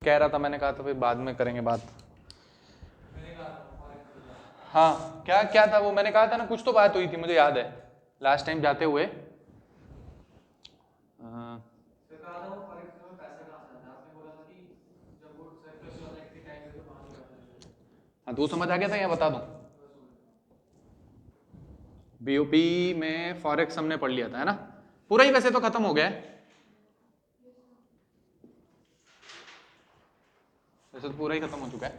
कह रहा था, मैंने कहा था फिर बाद में करेंगे बात। हाँ क्या क्या था वो, मैंने कहा था ना कुछ तो बात हुई थी, मुझे याद है लास्ट टाइम जाते हुए। हाँ तो समझ आ गया था या बता दूं? बीओपी में फॉरेक्स हमने पढ़ लिया था है ना, पूरा ही वैसे तो खत्म हो गया है, वैसे तो पूरा ही खत्म हो चुका है,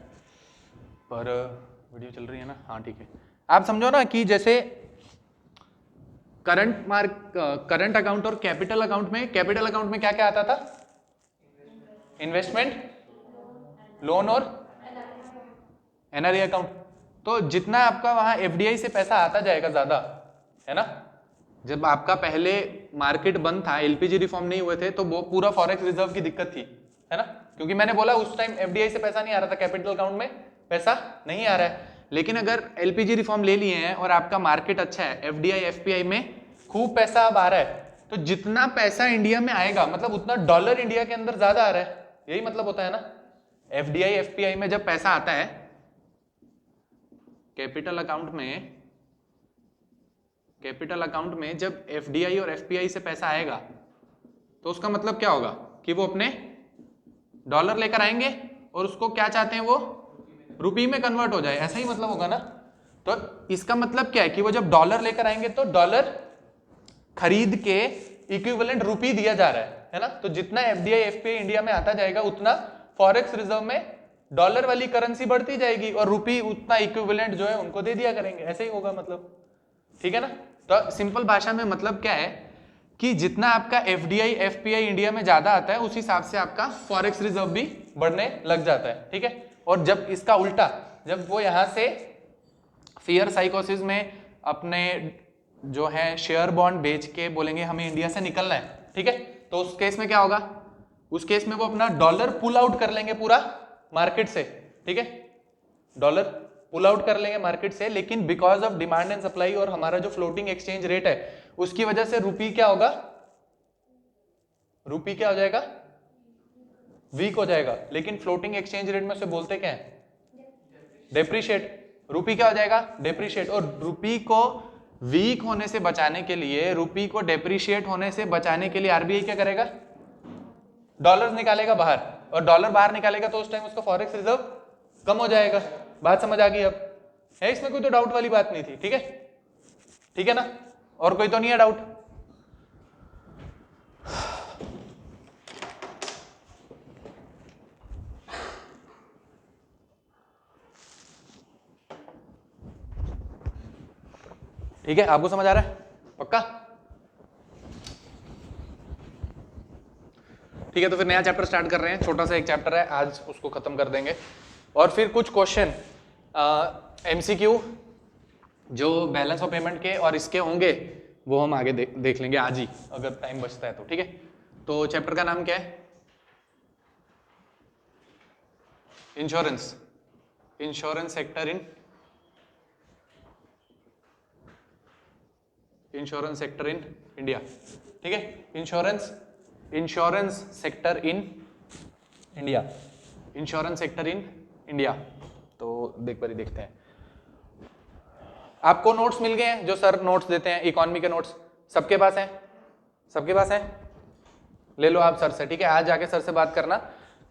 पर वीडियो चल रही है ना, हाँ ठीक है। आप समझो ना कि जैसे करंट अकाउंट और कैपिटल अकाउंट में क्या क्या आता था? इन्वेस्टमेंट, लोन और एनआरई अकाउंट। तो जितना आपका वहां एफडीआई से पैसा आता जाएगा ज्यादा, है ना, जब आपका पहले मार्केट बंद था, एलपीजी रिफॉर्म नहीं हुए थे, तो वो पूरा फॉरेक्स रिजर्व की दिक्कत थी, है ना, क्योंकि मैंने बोला उस टाइम एफडीआई से पैसा नहीं आ रहा था, कैपिटल अकाउंट में पैसा नहीं आ रहा है। लेकिन अगर एलपीजी रिफॉर्म ले लिए हैं और आपका मार्केट अच्छा है, एफडीआई एफपीआई में खूब पैसा अब आ रहा है, तो जितना पैसा इंडिया में आएगा मतलब उतना डॉलर इंडिया के अंदर ज्यादा आ रहा है, यही मतलब होता है ना। एफडीआई एफपीआई में जब पैसा आता है कैपिटल अकाउंट में जब एफडीआई और एफपीआई से पैसा आएगा, तो उसका मतलब क्या होगा कि वो अपने डॉलर लेकर आएंगे और उसको क्या चाहते हैं, वो रुपी में कन्वर्ट हो जाए, ऐसा ही मतलब होगा ना। तो इसका मतलब क्या है कि वो जब डॉलर लेकर आएंगे तो डॉलर खरीद के इक्विवेलेंट रुपी दिया जा रहा है ना। तो जितना एफडीआई एफपीआई इंडिया में आता जाएगा उतना फॉरेक्स रिजर्व में डॉलर वाली करेंसी बढ़ती जाएगी और रुपी उतना इक्विवेलेंट जो है उनको दे दिया करेंगे, ऐसे ही होगा मतलब, ठीक है ना। तो सिंपल भाषा में मतलब क्या है कि जितना आपका एफडीआई एफपीआई इंडिया में ज्यादा आता है उस हिसाब से आपका फॉरेक्स रिजर्व भी बढ़ने लग जाता है, ठीक है। और जब इसका उल्टा, जब वो यहां से फियर साइकोसिस में अपने जो है शेयर बॉन्ड बेच के बोलेंगे हमें इंडिया से निकलना है, ठीक है, तो उस केस में क्या होगा, उस केस में वो अपना डॉलर पुल आउट कर लेंगे पूरा मार्केट से, ठीक है, डॉलर पुल आउट कर लेंगे मार्केट से। लेकिन because of demand and supply और हमारा जो फ्लोटिंग एक्सचेंज रेट है उसकी वजह से रुपी क्या होगा, रुपी क्या हो जाएगा, वीक हो जाएगा। लेकिन फ्लोटिंग एक्सचेंज रेट में से बोलते क्या है, डेप्रीशिएट। रुपी क्या हो जाएगा, डेप्रीशिएट। और रुपी को वीक होने से बचाने के लिए, रुपी को डेप्रीशिएट होने से बचाने के लिए आरबीआई क्या करेगा, डॉलर निकालेगा बाहर, और डॉलर बाहर निकालेगा तो उस टाइम उसका फॉरेक्स रिजर्व कम हो जाएगा। बात समझ आ गई अब, है इसमें कोई तो डाउट वाली बात नहीं थी, ठीक है, ठीक है ना, और कोई तो नहीं है डाउट। ठीक है, आपको समझ आ रहा है पक्का? ठीक है, तो फिर नया चैप्टर स्टार्ट कर रहे हैं, छोटा सा एक चैप्टर है आज, उसको खत्म कर देंगे। और फिर कुछ क्वेश्चन एमसीक्यू जो बैलेंस ऑफ पेमेंट के और इसके होंगे वो हम आगे देख लेंगे आज ही, अगर टाइम बचता है तो, ठीक है। तो चैप्टर का नाम क्या है, insurance, insurance sector in India, ठीक है, insurance sector in India, insurance sector in India. तो देखते हैं। आपको नोट्स मिल गए हैं, जो सर नोट्स देते हैं इकोनॉमी के नोट्स, सबके पास हैं, सबके पास हैं, ले लो आप सर से, ठीक है। आज जाके सर से बात करना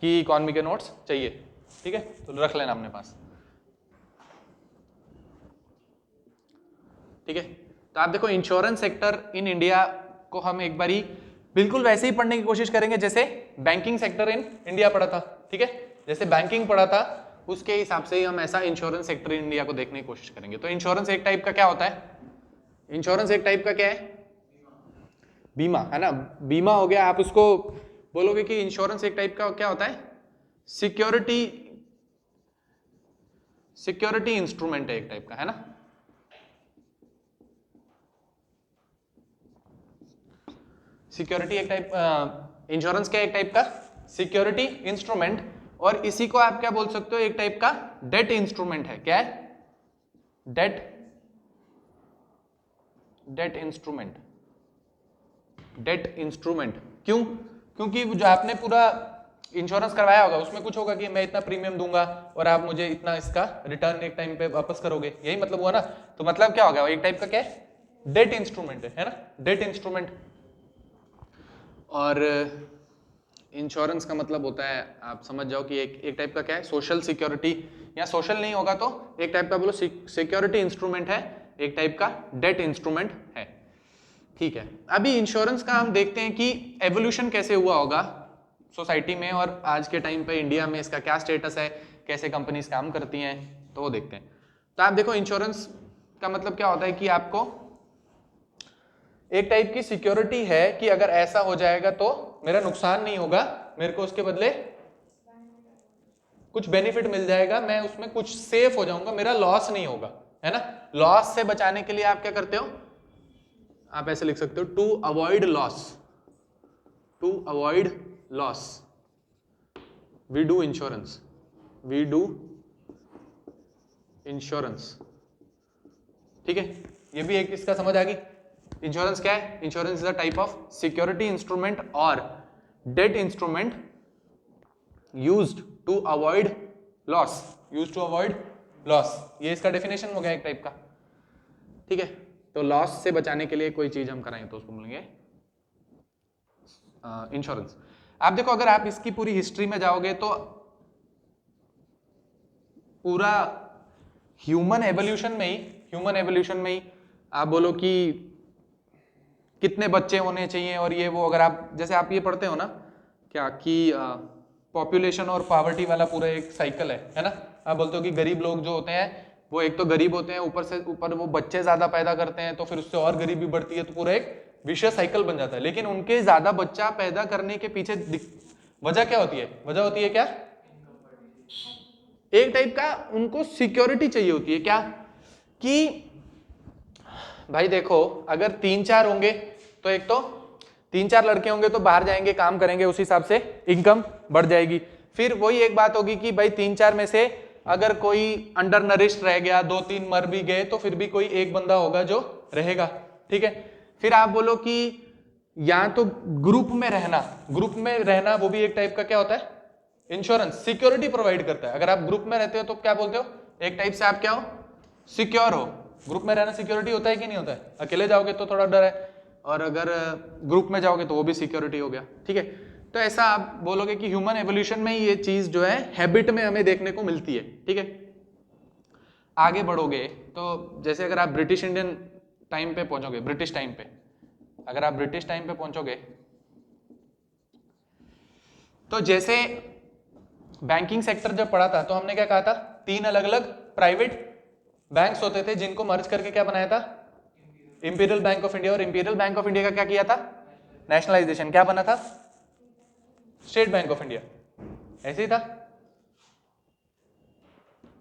कि इकोनॉमी के नोट्स चाहिए, ठीक है, तो रख लेना अपने पास, ठीक है। तो आप देखो इंश्योरेंस सेक्टर इन इंडिया को हम एक बारी बिल्कुल वैसे ही पढ़ने की कोशिश करेंगे जैसे बैंकिंग सेक्टर इन इंडिया पढ़ा था, ठीक है, जैसे बैंकिंग पढ़ा था उसके हिसाब से ही हम ऐसा इंश्योरेंस सेक्टर इन इंडिया को देखने की कोशिश करेंगे। तो इंश्योरेंस एक टाइप का क्या होता है, इंश्योरेंस एक टाइप का क्या है, बीमा, है ना, बीमा हो गया। आप उसको बोलोगे कि इंश्योरेंस एक टाइप का क्या होता है, सिक्योरिटी, सिक्योरिटी इंस्ट्रूमेंट है एक टाइप का, है ना। सिक्योरिटी एक टाइप, इंश्योरेंस क्या एक टाइप का सिक्योरिटी इंस्ट्रूमेंट, और इसी को आप क्या बोल सकते हो, एक टाइप का डेट इंस्ट्रूमेंट है। क्या है, debt, debt instrument, debt instrument. क्यों, क्योंकि जो आपने पूरा इंश्योरेंस करवाया होगा, उसमें कुछ होगा कि मैं इतना प्रीमियम दूंगा और आप मुझे इतना इसका रिटर्न एक टाइम पे वापस करोगे, यही मतलब हुआ ना। तो मतलब क्या होगा, एक टाइप का क्या है, डेट इंस्ट्रूमेंट है ना, डेट इंस्ट्रूमेंट। और इंश्योरेंस का मतलब होता है, आप समझ जाओ कि एक टाइप का क्या है, सोशल सिक्योरिटी, या सोशल नहीं होगा तो एक टाइप का बोलो सिक्योरिटी इंस्ट्रूमेंट है, एक टाइप का डेट इंस्ट्रूमेंट है। ठीक है, अभी इंश्योरेंस का हम देखते हैं कि एवोल्यूशन कैसे हुआ होगा सोसाइटी में, और आज के टाइम पे इंडिया में इसका क्या स्टेटस है, कैसे कंपनीज काम करती हैं, तो वो देखते हैं। तो आप देखो इंश्योरेंस का मतलब क्या होता है कि आपको एक टाइप की सिक्योरिटी है कि अगर ऐसा हो जाएगा तो मेरा नुकसान नहीं होगा, मेरे को उसके बदले कुछ बेनिफिट मिल जाएगा, मैं उसमें कुछ सेफ हो जाऊंगा, मेरा लॉस नहीं होगा, है ना। लॉस से बचाने के लिए आप क्या करते हो, आप ऐसे लिख सकते हो, to avoid loss, to avoid loss we do insurance, we do insurance. ठीक है, ये भी एक इसका समझ आ गई। इंश्योरेंस क्या है, insurance is a type of security instrument और debt instrument used to avoid loss, used to avoid loss, ये इसका डेफिनेशन हो गया एक टाइप का। ठीक है, तो लॉस से बचाने के लिए कोई चीज हम कराएं तो उसको बोलेंगे इंश्योरेंस। आप देखो अगर आप इसकी पूरी हिस्ट्री में जाओगे तो पूरा ह्यूमन एवोल्यूशन में ही आप बोलो कि कितने बच्चे होने चाहिए और ये वो, अगर आप जैसे आप ये पढ़ते हो ना क्या कि पॉपुलेशन और पॉवर्टी वाला पूरा एक साइकिल है ना। आप बोलते हो कि गरीब लोग जो होते हैं वो एक तो गरीब होते हैं, ऊपर से ऊपर वो बच्चे ज्यादा पैदा करते हैं, तो फिर उससे और गरीबी बढ़ती है, तो पूरा एक विशेष साइकिल बन जाता है। लेकिन उनके ज्यादा बच्चा पैदा करने के पीछे वजह क्या होती है, वजह होती है क्या, एक टाइप का उनको सिक्योरिटी चाहिए होती है, क्या कि भाई देखो अगर 3-4 होंगे तो एक तो 3-4 लड़के होंगे तो बाहर जाएंगे काम करेंगे, उस हिसाब से इनकम बढ़ जाएगी। फिर वही एक बात होगी कि भाई 3-4 में से अगर कोई अंडर नरिश्ड रह गया, 2-3 मर भी गए, तो फिर भी कोई एक बंदा होगा जो रहेगा। ठीक है, फिर आप बोलो कि या तो ग्रुप में रहना वो भी एक टाइप का क्या होता है, इंश्योरेंस, सिक्योरिटी प्रोवाइड करता है। अगर आप ग्रुप में रहते हो तो क्या बोलते हो, एक टाइप से आप क्या हो, सिक्योर हो। ग्रुप में रहना सिक्योरिटी होता है कि नहीं होता है, अकेले जाओगे तो थोड़ा डर है, और अगर ग्रुप में जाओगे तो वो भी सिक्योरिटी हो गया। ठीक है, तो ऐसा आप बोलोगे कि ह्यूमन एवोल्यूशन में ये चीज जो है हैबिट में हमें देखने को मिलती है। ठीक है, आगे बढ़ोगे तो जैसे अगर आप ब्रिटिश इंडियन टाइम पे पहुंचोगे, ब्रिटिश टाइम पे, अगर आप ब्रिटिश टाइम पे पहुंचोगे तो जैसे बैंकिंग सेक्टर जब पढ़ा था तो हमने क्या कहा था, 3 अलग अलग प्राइवेट बैंक्स होते थे जिनको मर्ज करके क्या बनाया था, इंपीरियल बैंक ऑफ इंडिया। और इंपीरियल बैंक ऑफ इंडिया का क्या किया था, नेशनलाइजेशन, क्या बना था, स्टेट बैंक ऑफ इंडिया, ऐसे ही था।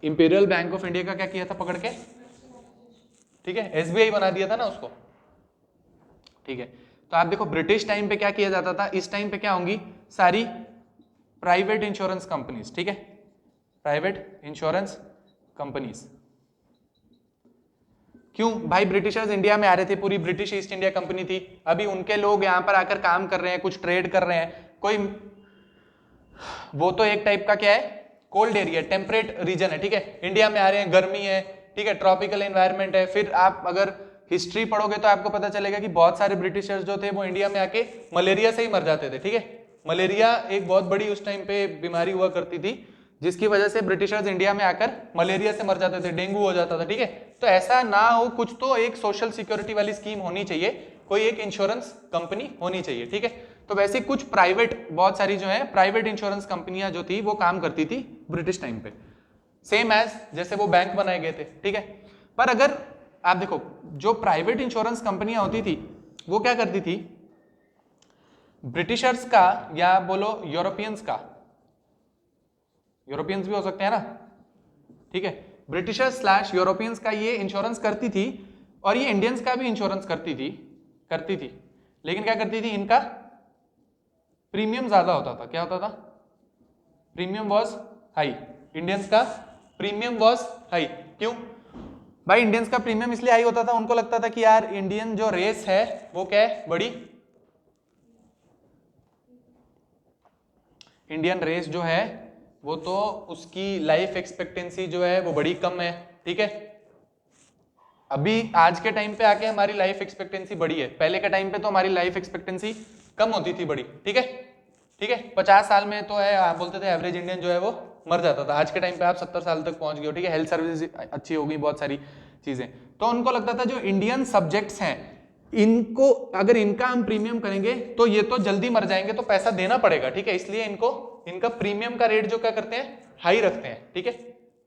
इंपीरियल बैंक ऑफ इंडिया का क्या किया था पकड़ के, ठीक है, एसबीआई बना दिया था ना उसको। ठीक है, तो आप देखो ब्रिटिश टाइम पे क्या किया जाता था, इस टाइम पे क्या होंगी, सारी प्राइवेट इंश्योरेंस कंपनीज। ठीक है, प्राइवेट इंश्योरेंस कंपनीज। क्यों भाई, ब्रिटिशर्स इंडिया में आ रहे थे, पूरी ब्रिटिश ईस्ट इंडिया कंपनी थी, अभी उनके लोग यहां पर आकर काम कर रहे हैं, कुछ ट्रेड कर रहे हैं, कोई वो तो एक टाइप का क्या है, कोल्ड एरिया, टेम्परेट रीजन है। ठीक है, इंडिया में आ रहे हैं, गर्मी है, ठीक है, ट्रॉपिकल एनवायरनमेंट है। फिर आप अगर हिस्ट्री पढ़ोगे तो आपको पता चलेगा कि बहुत सारे ब्रिटिशर्स जो थे वो इंडिया में आके मलेरिया से ही मर जाते थे। ठीक है, मलेरिया एक बहुत बड़ी उस टाइम पे बीमारी हुआ करती थी, जिसकी वजह से ब्रिटिशर्स इंडिया में आकर मलेरिया से मर जाते थे, डेंगू हो जाता था। ठीक है, तो ऐसा ना हो, कुछ तो एक सोशल सिक्योरिटी वाली स्कीम होनी चाहिए, कोई एक इंश्योरेंस कंपनी होनी चाहिए। ठीक है, तो वैसे कुछ प्राइवेट, बहुत सारी जो है प्राइवेट इंश्योरेंस कंपनियां जो थी वो काम करती थी ब्रिटिश टाइम पे, सेम एज जैसे वो बैंक बनाए गए थे। ठीक है, पर अगर आप देखो जो प्राइवेट इंश्योरेंस कंपनियां होती थी वो क्या करती थी, ब्रिटिशर्स का या बोलो यूरोपियंस का, यूरोपियंस भी हो सकते हैं ना, ठीक है, ब्रिटिशर्स स्लैश यूरोपियंस का ये इंश्योरेंस करती थी, और ये इंडियंस का भी इंश्योरेंस करती थी, लेकिन क्या करती थी, इनका प्रीमियम ज्यादा होता था। क्या होता था, प्रीमियम वॉज हाई, इंडियंस का प्रीमियम वॉज हाई। क्यों भाई, इंडियंस का प्रीमियम इसलिए हाई होता था, उनको लगता था कि यार इंडियन जो रेस है वो क्या है, बड़ी इंडियन रेस जो है वो तो उसकी लाइफ एक्सपेक्टेंसी जो है वो बड़ी कम है, ठीक है। अभी आज के टाइम पे आके हमारी लाइफ एक्सपेक्टेंसी बड़ी है, पहले के टाइम पे तो हमारी लाइफ एक्सपेक्टेंसी कम होती थी बड़ी, ठीक है। ठीक है, 50 साल में तो है, आप बोलते थे एवरेज इंडियन जो है वो मर जाता था। आज के टाइम पे आप 70 साल तक पहुंच गए हो, ठीक है। हेल्थ सर्विस अच्छी हो गई, बहुत सारी चीजें। तो उनको लगता था जो इंडियन सब्जेक्ट्स हैं इनको अगर इनका हम प्रीमियम करेंगे तो ये तो जल्दी मर जाएंगे, तो पैसा देना पड़ेगा, ठीक है। इसलिए इनको इनका प्रीमियम का रेट जो क्या करते हैं, हाई रखते हैं, ठीक है।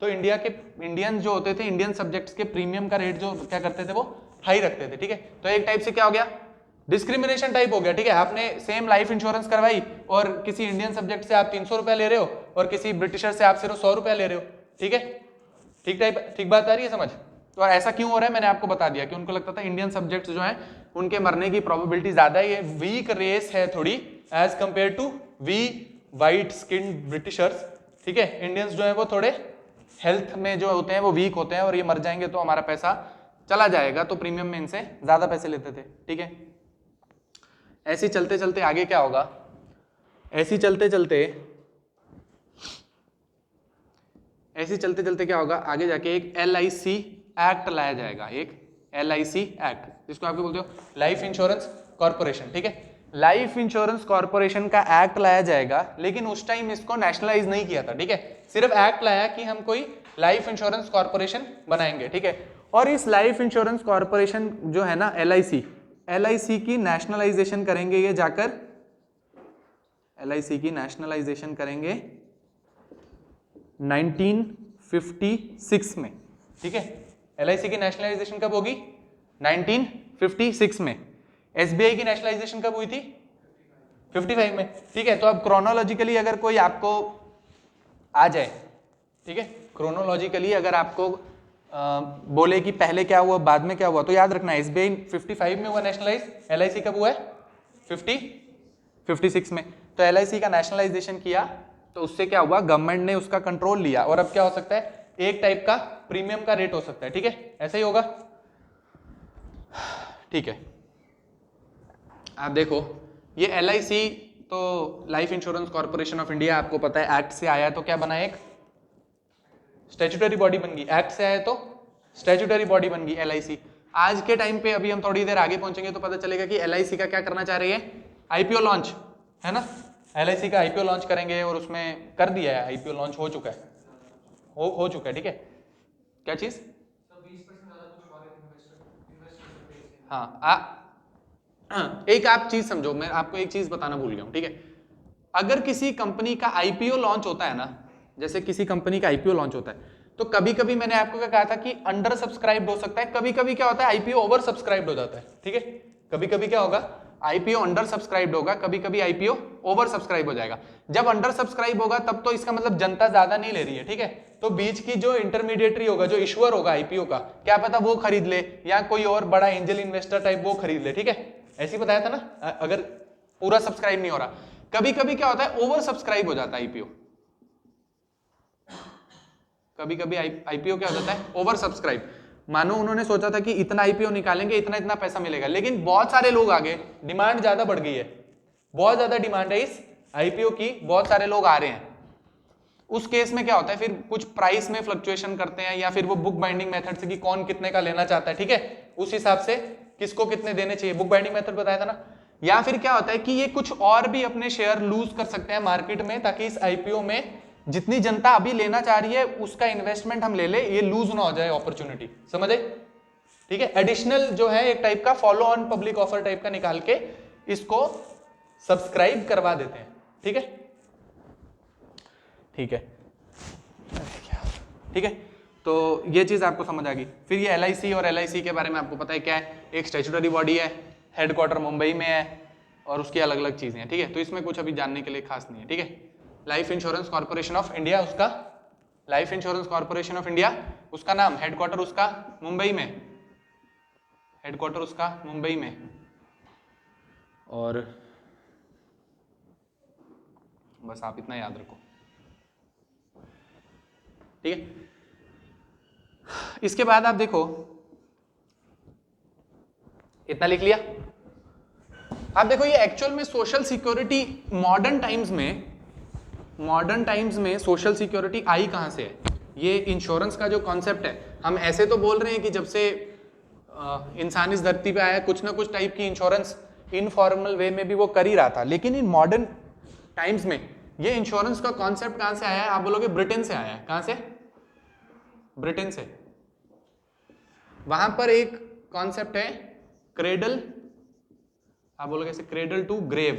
तो इंडियन जो होते थे, इंडियन सब्जेक्ट्स के प्रीमियम का रेट जो क्या करते थे वो हाई रखते थे, ठीक है। तो एक टाइप से क्या हो गया, डिस्क्रिमिनेशन टाइप हो गया, ठीक है। आपने सेम लाइफ इंश्योरेंस करवाई और किसी इंडियन सब्जेक्ट से आप 300 रुपया ले रहे हो और किसी ब्रिटिशर से आप सिर्फ 100 रुपया ले रहे हो, ठीक है। ठीक बात आ रही है समझ। तो ऐसा क्यों हो रहा है, मैंने आपको बता दिया कि उनको लगता था इंडियन सब्जेक्ट्स जो हैं उनके मरने की प्रोबेबिलिटी ज्यादा है, ये वीक रेस है थोड़ी as compare to we white skin Britishers, ठीक है। इंडियंस जो है वो थोड़े हेल्थ में जो होते हैं वो वीक होते हैं और ये मर जाएंगे तो हमारा पैसा चला जाएगा, तो प्रीमियम में इनसे ज्यादा पैसे लेते थे, ठीक है। ऐसे चलते चलते आगे क्या होगा, ऐसे चलते चलते क्या होगा, आगे जाके एक LIC एक्ट लाया जाएगा, एक LIC एक्ट, जिसको आप बोलते हो लाइफ इंश्योरेंस कॉर्पोरेशन, ठीक है। लाइफ इंश्योरेंस कॉर्पोरेशन का एक्ट लाया जाएगा, लेकिन उस टाइम इसको नेशनलाइज नहीं किया था, ठीक है। सिर्फ एक्ट लाया कि हम कोई लाइफ इंश्योरेंस कॉर्पोरेशन बनाएंगे, ठीक है। और इस लाइफ इंश्योरेंस कॉर्पोरेशन जो है ना LIC की नेशनलाइजेशन करेंगे, ये जाकर LIC की नेशनलाइजेशन करेंगे 1956 में, ठीक है। LIC की नेशनलाइजेशन कब होगी, 1956 में। SBI की नेशनलाइजेशन कब हुई थी, 55 में, ठीक है। तो अब क्रोनोलॉजिकली अगर कोई आपको आ जाए, ठीक है, क्रोनोलॉजिकली अगर आपको बोले कि पहले क्या हुआ बाद में क्या हुआ, तो याद रखना SBI 55 में हुआ नेशनलाइज, LIC कब हुआ है 56 में। तो LIC का नेशनलाइजेशन किया तो उससे क्या हुआ, गवर्नमेंट ने उसका कंट्रोल लिया और अब क्या हो सकता है, एक टाइप का प्रीमियम का रेट हो सकता है, ठीक है। ऐसा ही होगा, ठीक है। आप देखो ये LIC तो life Insurance Corporation of India, आपको पता है एक्ट से आया तो क्या बना, एक स्टैट्यूटरी बॉडी बन गई, एक्ट से आया तो स्टैट्यूटरी बॉडी बन गई LIC। आज के टाइम पे अभी हम थोड़ी देर आगे पहुंचेंगे तो पता चलेगा कि LIC का क्या करना चाह रही है, IPO लॉन्च, है ना। LIC का IPO लॉन्च करेंगे और उसमें कर दिया है, IPO लॉन्च हो चुका है, हो चुका है, ठीक है। क्या चीज, हाँ एक आप चीज समझो, मैं आपको एक चीज बताना भूल गया हूं, ठीक है। अगर किसी कंपनी का IPO लॉन्च होता है ना, जैसे किसी कंपनी का IPO लॉन्च होता है, तो कभी कभी मैंने आपको क्या कहा था कि अंडर सब्सक्राइब्ड हो सकता है, कभी कभी क्या होता है IPO ओवर सब्सक्राइब्ड हो जाता है, ठीक है। कभी कभी क्या होगा, IPO अंडर सब्सक्राइब्ड होगा, कभी कभी IPO ओवर सब्सक्राइब हो जाएगा। जब अंडर सब्सक्राइब होगा तब तो इसका मतलब जनता ज्यादा नहीं ले रही है, ठीक है। तो बीच की जो इंटरमीडिएटरी होगा, जो इश्यूअर होगा IPO का, क्या पता वो खरीद ले या कोई और बड़ा एंजल इन्वेस्टर टाइप वो खरीद ले, ठीक है। ऐसे ही बताया था ना, अगर पूरा सब्सक्राइब नहीं हो रहा। कभी कभी क्या होता है, ओवर सब्सक्राइब हो जाता है IPO, कभी कभी IPO क्या हो जाता है, ओवर सब्सक्राइब। मानो उन्होंने सोचा था कि इतना IPO निकालेंगे, इतना पैसा मिलेगा, लेकिन बहुत सारे लोग आ गए, डिमांड ज्यादा बढ़ गई है, बहुत ज्यादा डिमांड है इस IPO की, बहुत सारे लोग आ रहे हैं। उस केस में क्या होता है, फिर कुछ प्राइस में फ्लक्चुएशन करते हैं या फिर वो बुक बाइंडिंग मेथड से कि कौन कितने का लेना चाहता है, ठीक है, उस हिसाब से किसको कितने देने चाहिए, बुक बाइंडिंग मेथड बताया था ना। या फिर क्या होता है कि ये कुछ और भी अपने शेयर लूज कर सकते हैं मार्केट में, ताकि इस IPO में जितनी जनता अभी लेना चाह रही है उसका इन्वेस्टमेंट हम ले ले, ये लूज ना हो जाए अपॉर्चुनिटी, समझे, ठीक है। एडिशनल जो है एक टाइप का follow on public offer type का निकाल के इसको सब्सक्राइब करवा देते हैं, ठीक है, ठीक है, ठीक है। तो ये चीज आपको समझ आ गई। फिर ये LIC और LIC के बारे में आपको पता है क्या है, एक स्टैट्यूटरी बॉडी है, हेडक्वार्टर मुंबई में है और उसकी अलग अलग चीजें हैं, ठीक है। तो इसमें कुछ अभी जानने के लिए खास नहीं है, ठीक है। Life Insurance Corporation of India, उसका Life Insurance Corporation of India उसका नाम, हेडक्वार्टर उसका मुंबई में, हेडक्वार्टर उसका मुंबई में, और बस आप इतना याद रखो, ठीक है। इसके बाद आप देखो, इतना लिख लिया। आप देखो ये एक्चुअल में सोशल सिक्योरिटी मॉडर्न टाइम्स में मॉडर्न टाइम्स में सोशल सिक्योरिटी आई कहाँ से है? ये इंश्योरेंस का जो कॉन्सेप्ट है, हम ऐसे तो बोल रहे हैं कि जब से इंसान इस धरती पे आया कुछ ना कुछ टाइप की इंश्योरेंस इनफॉर्मल वे में भी वो कर ही रहा था, लेकिन इन मॉडर्न टाइम्स में ये इंश्योरेंस का कॉन्सेप्ट कहाँ से आया है? आप बोलोगे ब्रिटेन से आया है। कहाँ से? ब्रिटेन से। वहां पर एक कॉन्सेप्ट है क्रेडल, आप बोलोगे ऐसे क्रेडल टू ग्रेव,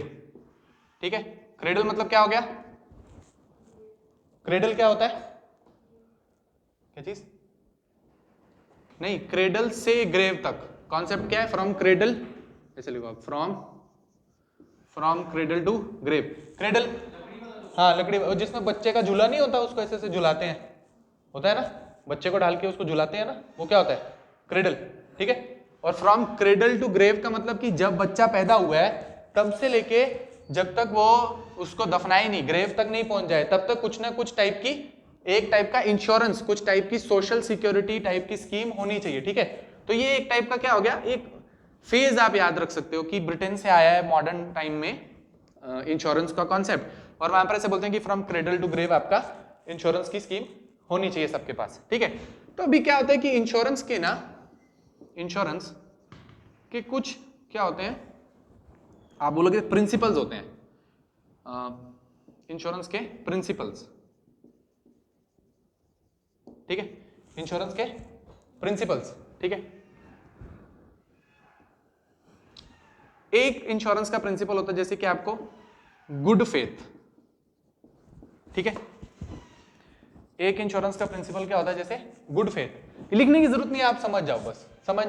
ठीक है। क्रेडल मतलब क्या हो गया? क्रेडल क्या होता है? क्या चीज? नहीं, क्रेडल से ग्रेव तक कॉन्सेप्ट क्या है? फ्रॉम क्रेडल, ऐसे लिखो from cradle to grave. Cradle, हाँ लकड़ी, जिसमें बच्चे का झूला नहीं होता, उसको ऐसे ऐसे झुलाते हैं, होता है ना, बच्चे को डाल के उसको झुलाते हैं ना, वो क्या होता है? क्रेडल, ठीक है। और फ्रॉम क्रेडल टू ग्रेव का मतलब कि जब बच्चा पैदा हुआ है तब से लेके जब तक वो उसको दफनाए नहीं, ग्रेव तक नहीं पहुंच जाए, तब तक कुछ ना कुछ टाइप की, एक टाइप का इंश्योरेंस, कुछ टाइप की सोशल सिक्योरिटी टाइप की स्कीम होनी चाहिए, ठीक है। तो ये एक टाइप का क्या हो गया, एक फेज आप याद रख सकते हो कि ब्रिटेन से आया है मॉडर्न टाइम में इंश्योरेंस का कॉन्सेप्ट, और वहां पर ऐसे बोलते हैं कि फ्रॉम क्रेडल टू ग्रेव आपका इंश्योरेंस की स्कीम होनी चाहिए सबके पास, ठीक है। तो अभी क्या होता है कि इंश्योरेंस के कुछ क्या होते हैं, आप बोलोगे प्रिंसिपल्स होते हैं, इंश्योरेंस के प्रिंसिपल्स, ठीक है, इंश्योरेंस के प्रिंसिपल्स, ठीक है। एक इंश्योरेंस का प्रिंसिपल होता है जैसे कि आपको गुड फेथ, ठीक है। एक इंश्योरेंस का प्रिंसिपल क्या होता है? जैसे गुड फेथ। लिखने की जरूरत नहीं है, आप समझ जाओ, बस समझ,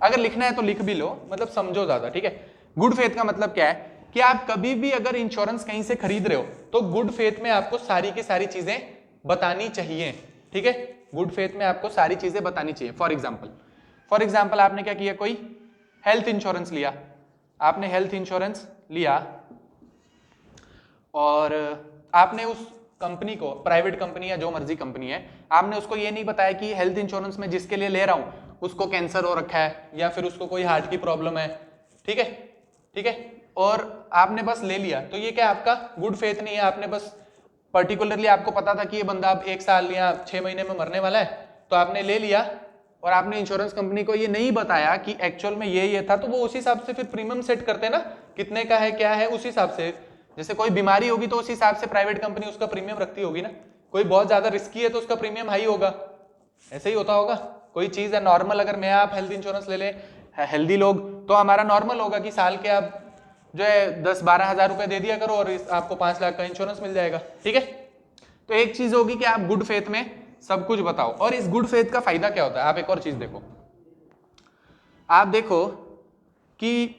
अगर लिखना है तो लिख भी लो, मतलब समझो ज्यादा, ठीक है। गुड फेथ का मतलब क्या है कि आप कभी भी अगर इंश्योरेंस कहीं से खरीद रहे हो तो गुड फेथ में आपको सारी की सारी चीजें बतानी चाहिए, ठीक है। गुड फेथ में आपको सारी चीजें बतानी चाहिए। फॉर एग्जाम्पल आपने क्या किया, कोई हेल्थ इंश्योरेंस लिया, आपने हेल्थ इंश्योरेंस लिया और आपने उस कंपनी को, प्राइवेट कंपनी या जो मर्जी कंपनी है, आपने उसको ये नहीं बताया कि हेल्थ इंश्योरेंस में जिसके लिए ले रहा हूं उसको कैंसर हो रखा है या फिर उसको कोई हार्ट की प्रॉब्लम है, ठीक है, ठीक है, और आपने बस ले लिया, तो ये क्या आपका गुड फेथ नहीं है। आपने बस पर्टिकुलरली आपको पता था कि ये बंदा अब 1 साल या 6 महीने में मरने वाला है, तो आपने ले लिया और आपने इंश्योरेंस कंपनी को ये नहीं बताया कि एक्चुअल में ये था, तो वो उस हिसाब से फिर प्रीमियम सेट करते हैं ना, कितने का है क्या है उस हिसाब से। जैसे कोई बीमारी होगी तो उस हिसाब से प्राइवेट कंपनी उसका प्रीमियम रखती होगी ना, कोई बहुत ज्यादा रिस्की है तो उसका प्रीमियम हाई होगा, ऐसे ही होता होगा। कोई चीज है नॉर्मल, अगर मैं आप हेल्थ इंश्योरेंस ले लें हेल्दी लोग, तो हमारा नॉर्मल होगा कि साल के आप जो है 10-12 हजार रुपए दे दिया करो और आपको 5 लाख का इंश्योरेंस मिल जाएगा, ठीक है। तो एक चीज होगी कि आप गुड फेथ में सब कुछ बताओ, और इस गुड फेथ का फायदा क्या होता है, आप एक और चीज देखो, आप देखो कि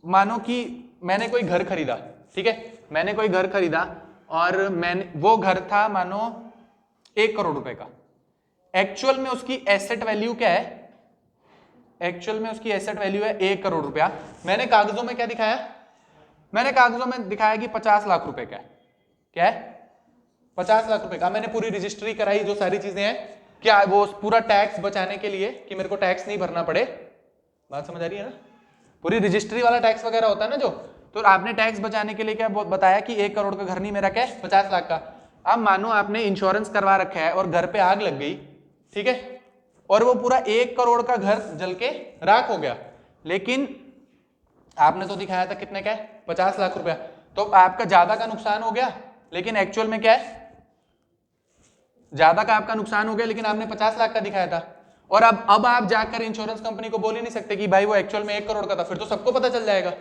मानो कि मैंने कोई घर खरीदा, ठीक है, मैंने कोई घर खरीदा और मैंने, वो घर था मानो 1 करोड़ रुपए का, एक्चुअल में उसकी एसेट वैल्यू क्या है? एक्चुअल में उसकी एसेट वैल्यू है 1 करोड़ रुपया। मैंने कागजों में क्या दिखाया? मैंने कागजों में दिखाया कि 50 लाख रुपए का है। क्या है? 50 लाख रुपए का। मैंने पूरी रजिस्ट्री कराई, जो सारी चीजें हैं, क्या वो पूरा टैक्स बचाने के लिए कि मेरे को टैक्स नहीं भरना पड़े, बात समझ आ रही है ना? पूरी रजिस्ट्री वाला टैक्स वगैरह होता है ना जो, तो आपने टैक्स बचाने के लिए क्या बताया कि 1 करोड़ का घर नहीं, मेरा क्या है 50 लाख का। अब मानो आपने इंश्योरेंस करवा रखा है और घर पे आग लग गई, ठीक है, और वो पूरा 1 करोड़ का घर जल के राख हो गया, लेकिन आपने तो दिखाया था कितने का है 50 लाख रुपया, तो आपका ज्यादा का नुकसान हो गया, लेकिन एक्चुअल में क्या है, ज्यादा का आपका नुकसान हो गया, लेकिन आपने 50 लाख का दिखाया था। और अब आप जाकर इंश्योरेंस कंपनी को बोल ही नहीं सकते कि भाई वो एक्चुअल में 1 करोड़ का था, फिर तो सबको पता चल जाएगा।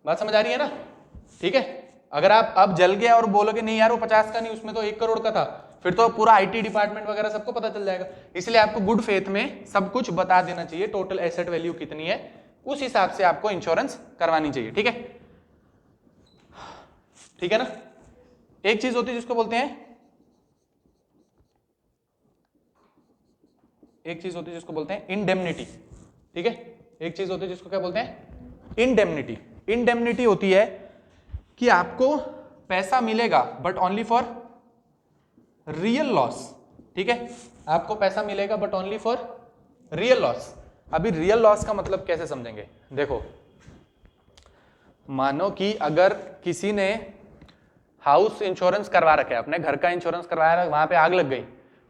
बात समझ आ रही है ना? ठीक है, अगर आप अब जल गया और बोलोगे नहीं यार वो 50 का नहीं, उसमें तो 1 करोड़ का था, फिर तो पूरा आईटी डिपार्टमेंट वगैरह सबको पता चल जाएगा। इसलिए आपको गुड फेथ में सब कुछ बता देना चाहिए, टोटल एसेट वैल्यू कितनी है, उस हिसाब से आपको इंश्योरेंस करवानी चाहिए, ठीक है, ठीक है ना। एक चीज होती है जिसको बोलते हैं, एक चीज होती है जिसको बोलते हैं इंडेमनिटी, ठीक है, एक चीज होती है जिसको क्या बोलते हैं, इंडेमनिटी। इंडेमनिटी होती है कि आपको पैसा मिलेगा but only for real loss, ठीक है, आपको पैसा मिलेगा but only for real loss. अभी रियल लॉस का मतलब कैसे समझेंगे, देखो, मानो कि अगर किसी ने हाउस इंश्योरेंस करवा रखे, अपने घर का इंश्योरेंस करवाया, वहां पे आग लग गई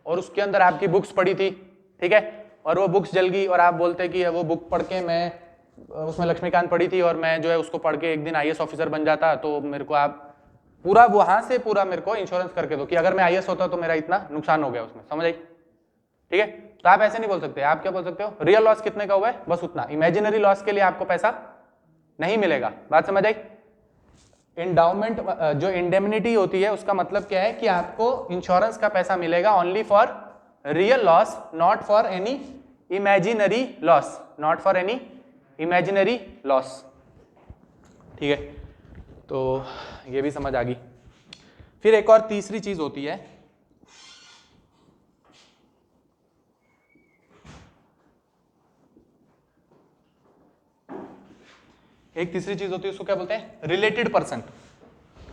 और उसके अंदर आपकी बुक्स पड़ी थी, ठीक है, और वो बुक्स जल गई और आप बोलते कि वो बुक पढ़ के मैं, उसमें लक्ष्मीकांत पढ़ी थी और मैं जो है उसको पढ़ के एक दिन आईएएस ऑफिसर बन जाता, तो मेरे को आप पूरा वहां से पूरा मेरे को इंश्योरेंस करके दो कि अगर मैं आईएएस होता तो मेरा इतना नुकसान हो गया उसमें, समझ आई? ठीक है, तो आप ऐसे नहीं बोल सकते, आप क्या बोल सकते हो, रियल लॉस कितने का हुआ है बस उतना, इमेजिनरी लॉस के लिए आपको पैसा नहीं मिलेगा। बात समझ आई? इंडाउमेंट जो इंडेमनिटी होती है उसका मतलब क्या है कि आपको इंश्योरेंस का पैसा मिलेगा only for real loss, not for any imaginary loss, not for any imaginary loss. ठीक है, तो ये भी समझ आ गई। फिर एक और तीसरी चीज होती है, एक तीसरी चीज होती है उसको क्या बोलते हैं, रिलेटेड पर्सन।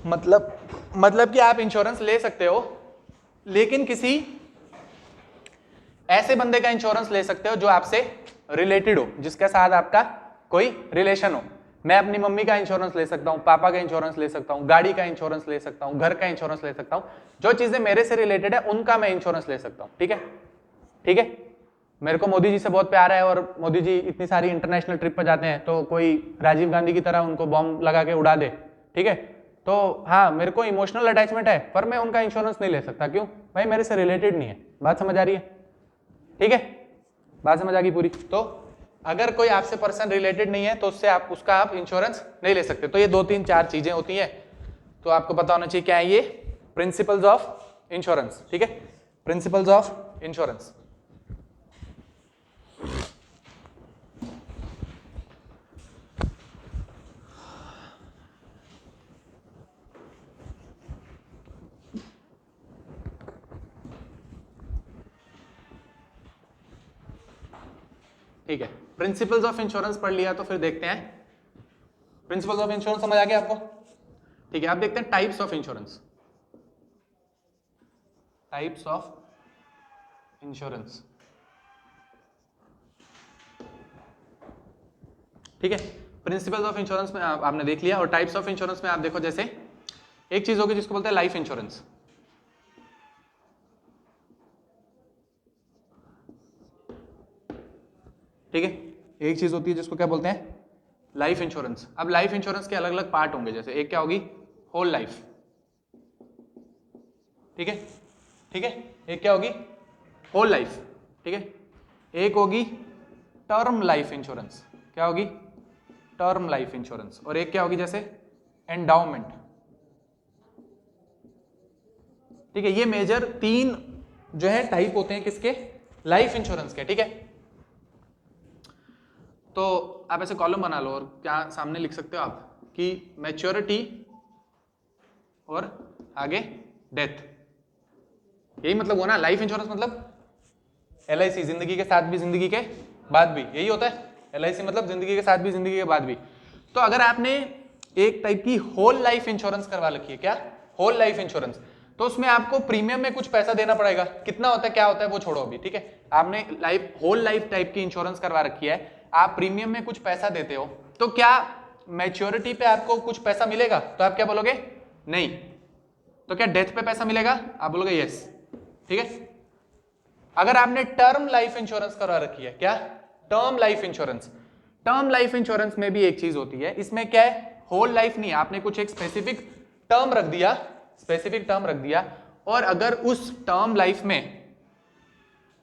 मतलब कि आप इंश्योरेंस ले सकते हो लेकिन किसी ऐसे बंदे का इंश्योरेंस ले सकते हो जो आपसे रिलेटेड हो, जिसके साथ आपका कोई रिलेशन हो। मैं अपनी मम्मी का इंश्योरेंस ले सकता हूं, पापा का इंश्योरेंस ले सकता हूं, गाड़ी का इंश्योरेंस ले सकता हूं, घर का इंश्योरेंस ले सकता हूं, जो चीजें मेरे से रिलेटेड है उनका मैं इंश्योरेंस ले सकता हूं। ठीक है, ठीक है, मेरे को मोदी जी से बहुत प्यार है और मोदी जी इतनी सारी इंटरनेशनल ट्रिप पर जाते हैं, तो कोई राजीव गांधी की तरह उनको बॉम्ब लगा के उड़ा दे, ठीक है, तो हाँ मेरे को इमोशनल अटैचमेंट है पर मैं उनका इंश्योरेंस नहीं ले सकता, क्यों भाई, मेरे से रिलेटेड नहीं है। बात समझ आ रही है? ठीक है, बात समझ आ गई पूरी? तो अगर कोई आपसे पर्सन रिलेटेड नहीं है तो उससे उसका आप इंश्योरेंस नहीं ले सकते। तो ये 2-3-4 चीजें होती है, तो आपको पता होना चाहिए क्या है ये प्रिंसिपल्स ऑफ इंश्योरेंस। ठीक है, प्रिंसिपल्स ऑफ इंश्योरेंस। ठीक है, प्रिंसिपल्स ऑफ इंश्योरेंस पढ़ लिया, तो फिर देखते हैं प्रिंसिपल्स ऑफ इंश्योरेंस समझ आ गया आपको? ठीक है, आप देखते हैं types of insurance. Types of insurance, ठीक है, प्रिंसिपल्स ऑफ इंश्योरेंस में आपने देख लिया, और टाइप्स ऑफ इंश्योरेंस में आप देखो, जैसे एक चीज होगी जिसको बोलते हैं लाइफ इंश्योरेंस। ठीक है, एक चीज होती है जिसको क्या बोलते हैं, लाइफ इंश्योरेंस। अब लाइफ इंश्योरेंस के अलग अलग पार्ट होंगे, जैसे एक क्या होगी, होल लाइफ। ठीक है, ठीक है, एक क्या होगी, होल लाइफ। ठीक है, एक होगी टर्म लाइफ इंश्योरेंस। क्या होगी, टर्म लाइफ इंश्योरेंस। और एक क्या होगी, जैसे एंडाउमेंट। ठीक है, ये मेजर 3 जो है टाइप होते हैं किसके, लाइफ इंश्योरेंस के। ठीक है, तो आप ऐसे कॉलम बना लो और क्या सामने लिख सकते हो आप कि मैच्योरिटी और आगे डेथ। यही मतलब हुआ ना लाइफ इंश्योरेंस, मतलब LIC, जिंदगी के साथ भी जिंदगी के बाद भी, यही होता है LIC, मतलब जिंदगी के साथ भी जिंदगी के बाद भी। तो अगर आपने एक टाइप की होल लाइफ इंश्योरेंस करवा रखी है, क्या होल लाइफ इंश्योरेंस, तो उसमें आपको प्रीमियम में कुछ पैसा देना पड़ेगा। कितना होता है, क्या होता है, वो छोड़ो अभी। ठीक है, आपने होल लाइफ टाइप की इंश्योरेंस करवा रखी है, आप प्रीमियम में कुछ पैसा देते हो, तो क्या मैच्योरिटी पे आपको कुछ पैसा मिलेगा? तो आप क्या बोलोगे, नहीं। तो क्या डेथ पे पैसा मिलेगा? आप बोलोगे यस। ठीक है, अगर आपने टर्म लाइफ इंश्योरेंस करवा रखी है, क्या term life insurance, term life insurance में भी एक चीज होती है, इसमें क्या है, होल लाइफ नहीं, आपने कुछ एक स्पेसिफिक टर्म रख दिया, स्पेसिफिक टर्म रख दिया, और अगर उस टर्म लाइफ में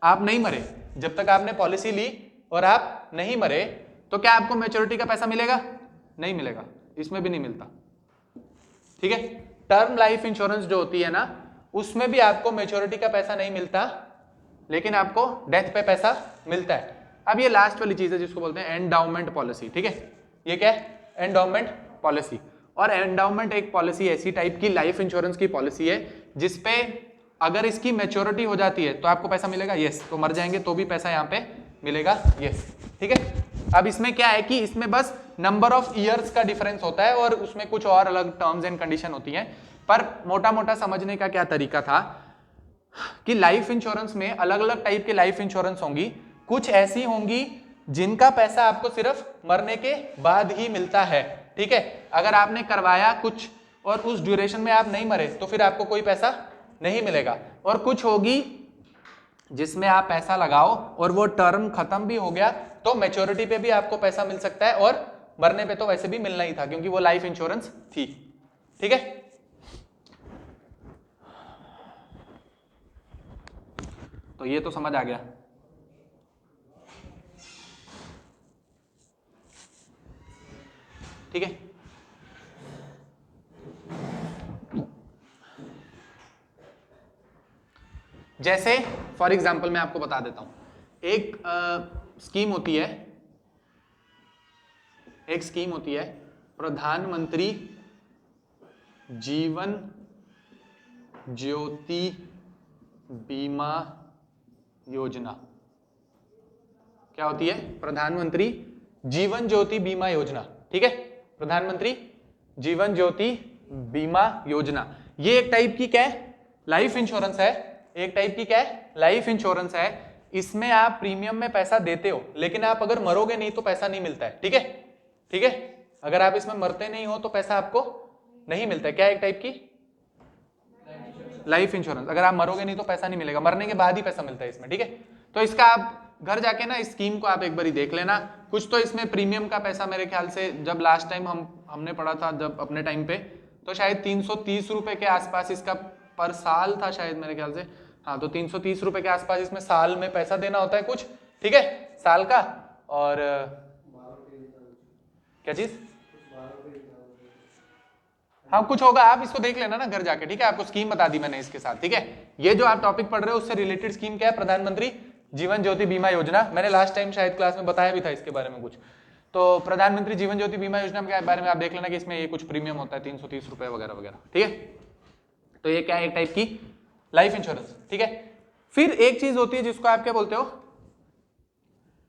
आप नहीं मरे, जब तक आपने पॉलिसी ली और आप नहीं मरे, तो क्या आपको मैच्योरिटी का पैसा मिलेगा? नहीं मिलेगा, इसमें भी नहीं मिलता। ठीक है, टर्म लाइफ इंश्योरेंस जो होती है ना, उसमें भी आपको मैच्योरिटी का पैसा नहीं मिलता, लेकिन आपको डेथ पे पैसा मिलता है। अब ये लास्ट वाली चीज है जिसको बोलते हैं एंडाउमेंट पॉलिसी। ठीक है, ये क्या है, एंडाउमेंट पॉलिसी। और एंडाउमेंट एक पॉलिसी ऐसी टाइप की लाइफ इंश्योरेंस की पॉलिसी है जिसपे अगर इसकी मैच्योरिटी हो जाती है तो आपको पैसा मिलेगा, यस। तो मर जाएंगे तो भी पैसा यहाँ पे मिलेगा, यस। ठीक है, अब इसमें क्या है कि इसमें बस नंबर ऑफ ईयर्स का डिफरेंस होता है और उसमें कुछ और अलग टर्म्स एंड कंडीशन होती हैं, पर मोटा मोटा समझने का क्या तरीका था कि लाइफ इंश्योरेंस में अलग अलग टाइप के लाइफ इंश्योरेंस होंगी। कुछ ऐसी होंगी जिनका पैसा आपको सिर्फ मरने के बाद ही मिलता है। ठीक है, अगर आपने करवाया कुछ और उस ड्यूरेशन में आप नहीं मरे तो फिर आपको कोई पैसा नहीं मिलेगा। और कुछ होगी जिसमें आप पैसा लगाओ और वो टर्म खत्म भी हो गया तो मैच्योरिटी पे भी आपको पैसा मिल सकता है, और मरने पे तो वैसे भी मिलना ही था क्योंकि वो लाइफ इंश्योरेंस थी। ठीक है, तो ये तो समझ आ गया। ठीक है, जैसे फॉर एग्जांपल मैं आपको बता देता हूं, एक स्कीम होती है, प्रधानमंत्री जीवन ज्योति बीमा योजना। क्या होती है? प्रधानमंत्री जीवन ज्योति बीमा योजना। ठीक है, प्रधानमंत्री जीवन ज्योति बीमा योजना। ये एक टाइप की क्या है? लाइफ इंश्योरेंस है। एक टाइप की क्या है? लाइफ इंश्योरेंस है। इसमें आप प्रीमियम में पैसा देते हो, लेकिन आप अगर मरोगे नहीं तो पैसा नहीं मिलता है। ठीक है, ठीक है, अगर आप इसमें मरते नहीं हो तो पैसा आपको नहीं मिलता है। क्या एक टाइप की लाइफ इंश्योरेंस, अगर आप मरोगे नहीं तो पैसा नहीं मिलेगा, मरने के बाद ही पैसा मिलता है इसमें। ठीक है, तो इसका आप घर जाके ना इस स्कीम को आप एक बार देख लेना। कुछ तो इसमें प्रीमियम का पैसा मेरे ख्याल से जब लास्ट टाइम हमने पढ़ा था, जब अपने टाइम पे, तो शायद 330 रुपए के आसपास इसका पर साल था शायद मेरे ख्याल से। हाँ, तो 330 रुपए के आसपास इसमें साल में पैसा देना होता है कुछ। ठीक है, साल का। और क्या चीज? हाँ, कुछ होगा, आप इसको देख लेना ना घर जाके। ठीक है, आपको स्कीम बता दी मैंने इसके साथ। ठीक है, ये जो आप टॉपिक पढ़ रहे हो उससे रिलेटेड स्कीम क्या है? प्रधानमंत्री जीवन ज्योति बीमा योजना। मैंने लास्ट टाइम शायद क्लास में बताया भी था इसके बारे में कुछ। तो प्रधानमंत्री जीवन ज्योति बीमा योजना के बारे में आप देख लेना कि इसमें ये कुछ प्रीमियम होता है 330 रुपए वगैरह वगैरह। ठीक है, तो ये क्या है? एक टाइप की लाइफ इंश्योरेंस। ठीक है, फिर एक चीज होती है जिसको आप क्या बोलते हो?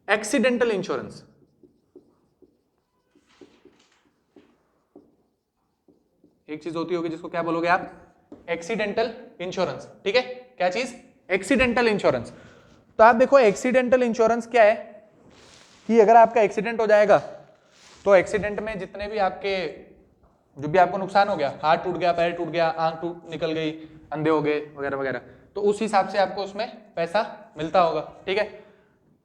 Accidental insurance. एक चीज होती होगी जिसको क्या बोलोगे आप? Accidental insurance. ठीक है, क्या चीज? Accidental insurance. तो आप देखो, एक्सीडेंटल इंश्योरेंस क्या है कि अगर आपका एक्सीडेंट हो जाएगा तो एक्सीडेंट में जितने भी आपके जो भी आपको नुकसान हो गया, हाथ टूट गया, पैर टूट गया, आंख टूट निकल गई, अंधे हो गए वगैरह वगैरह, तो उस हिसाब से आपको उसमें पैसा मिलता होगा। ठीक है,